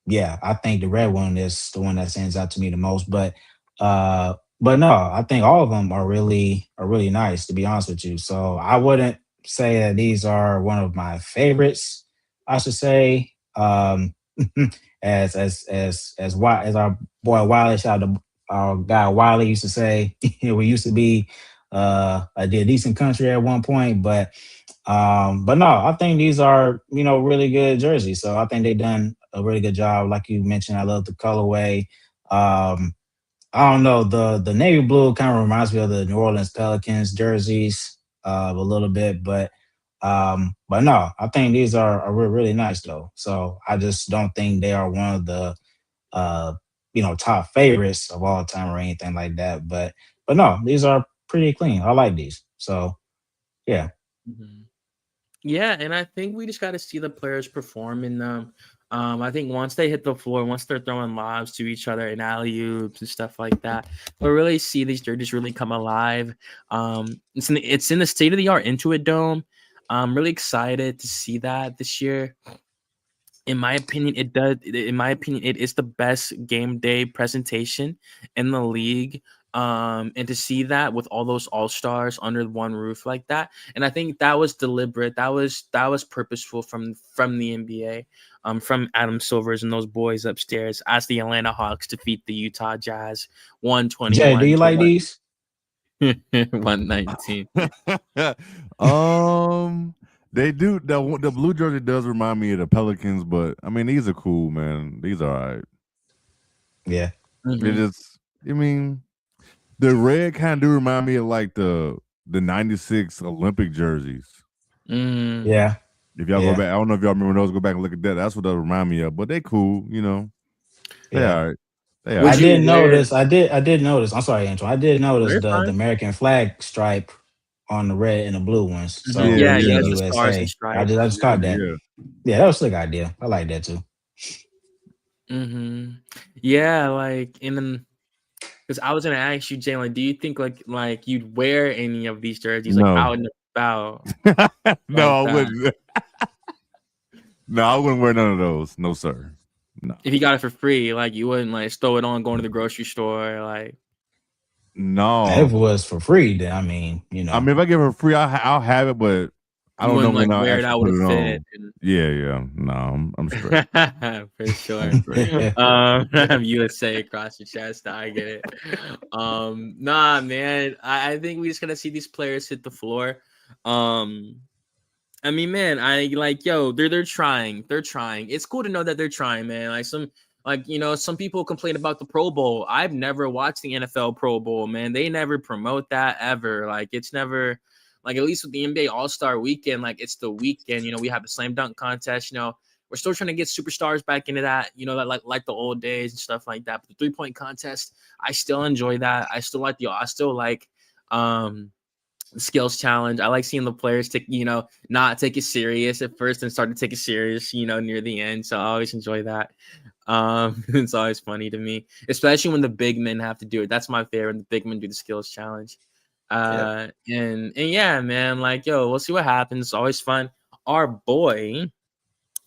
yeah, I think the red one is the one that stands out to me the most. But no, I think all of them are really nice, to be honest with you. So I wouldn't say that these are one of my favorites. I should say, as our boy Wiley, shout out to our guy Wiley used to say, we used to be a decent country at one point, but no, I think these are really good jerseys. So I think they done a really good job. Like you mentioned, I love the colorway. Um, I don't know, the navy blue kind of reminds me of the New Orleans Pelicans jerseys a little bit, but no, I think these are really nice though. So I just don't think they are one of the uh top favorites of all time or anything like that. But no, these are pretty clean. I like these. So yeah. Mhm. Yeah, and I think we just got to see the players perform in them. I think once they hit the floor, once they're throwing lobs to each other and alley oops and stuff like that, we'll really see these jerseys really come alive. It's in the state of the art Intuit Dome. I'm really excited to see that this year. In my opinion, it does. In my opinion, it is the best game day presentation in the league. And to see that with all those all stars under one roof like that, and I think that was deliberate. That was purposeful from the NBA, from Adam Silver's and those boys upstairs as the Atlanta Hawks defeat the Utah Jazz Jay, do 121 you to like these? 119. um, they do the blue jersey does remind me of the Pelicans, but I mean these are cool, man. These are alright. Yeah. It Mhm. just, I mean, the red kind of do remind me of like the '96 Olympic jerseys. Mm. Yeah. If y'all go Yeah. back, I don't know if y'all remember those. Go back and look at that. That's what they remind me of. But they cool, They Yeah. all right. They all I Would right. you did wear? notice. I did notice. I'm sorry, Antoine. I did notice We're the fine. American flag stripe on the red and the blue ones. Mhm. So Yeah, Yeah, the yeah, yeah, it's the stars and USA. stripes. I just caught yeah, that. yeah. Yeah, that was a slick idea. I like that too. Mhm. Yeah, like, and then because I was gonna ask you, Jalen, do you think like you'd wear any of these jerseys like No, out and about no, like I that? wouldn't. No, I wouldn't wear none of those. No, sir. No, If you got it for free, like you wouldn't like throw it on going to the grocery store, like If no. it was for free, then I mean, if I give her free, I'll have it, but I you don't know wouldn't like when I'll wear it actually out put with a it fit on. and Yeah, yeah. No, I'm straight. for I'm sure. straight. USA across your chest. I get it. Nah, man. I think we just gotta see these players hit the floor. Um, I mean, man, I like, yo, they're trying. They're trying. It's cool to know that they're trying, man. Some people complain about the Pro Bowl. I've never watched the NFL Pro Bowl, man. They never promote that ever. Like, it's never like, at least with the NBA All-Star weekend, like it's the weekend, we have the slam dunk contest, we're still trying to get superstars back into that, that like the old days and stuff like that. But the three-point contest, I still enjoy that. I still like um skills challenge. I like seeing the players take, not take it serious at first and start to take it serious, near the end. So I always enjoy that. It's always funny to me, especially when the big men have to do it. That's my favorite. When the big men do the skills challenge. Yeah. And yeah, man, like, yo, we'll see what happens. It's always fun. Our boy,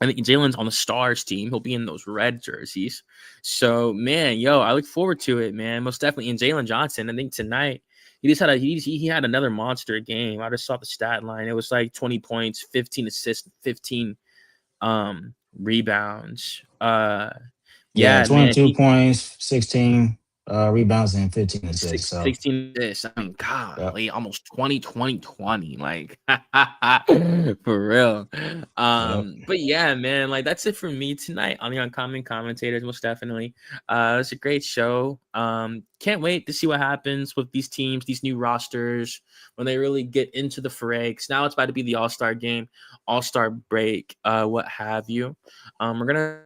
I think Jalen's on the Stars team. He'll be in those red jerseys. So, man, yo, I look forward to it, man. Most definitely. And Jalen Johnson, I think tonight he just had he had another monster game. I just saw the stat line. It was like 20 points, 15 assists, 15 rebounds. Yeah, Yeah, man, 22 points, 16 rebounds, and 15 assists. So 16 this. I mean, yeah. golly, almost 20, 20, 20. Like, for real. Yep. But yeah, man, like that's it for me tonight on the Uncommon Commentators, most definitely. It's a great show. Can't wait to see what happens with these teams, these new rosters, when they really get into the fray. 'Cause now it's about to be the All-Star game, All-Star break, what have you. We're gonna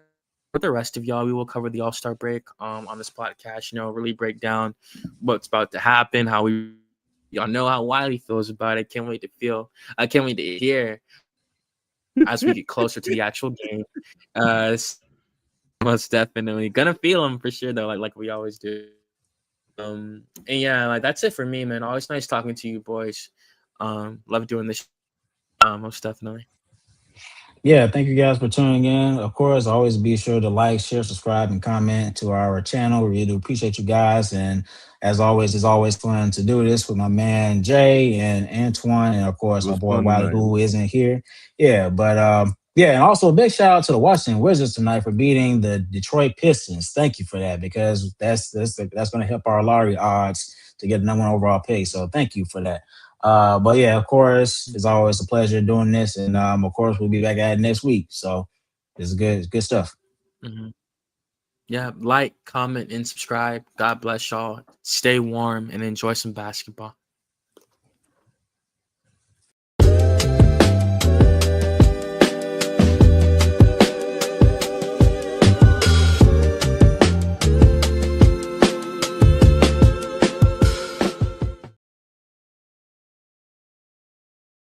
with the rest of y'all, we will cover the All-Star break on this podcast, really break down what's about to happen, how y'all know how Wiley feels about it. I can't wait to hear as we get closer to the actual game. Most definitely gonna feel them for sure though, like we always do. And yeah, like that's it for me, man. Always nice talking to you boys. Love doing this. Most definitely. Yeah, thank you guys for tuning in. Of course, always be sure to like, share, subscribe, and comment to our channel. We really do appreciate you guys. And as always, it's always fun to do this with my man Jay and Antoine, and of It course our was boy fun Wiley, tonight. who isn't here. Yeah, but yeah, and also a big shout out to the Washington Wizards tonight for beating the Detroit Pistons. Thank you for that, because that's going to help our lottery odds to get the number one overall pick. So thank you for that. But yeah, of course, it's always a pleasure doing this, and of course, we'll be back at it next week. So it's good stuff. Mm-hmm. Yeah, like, comment, and subscribe. God bless y'all. Stay warm and enjoy some basketball.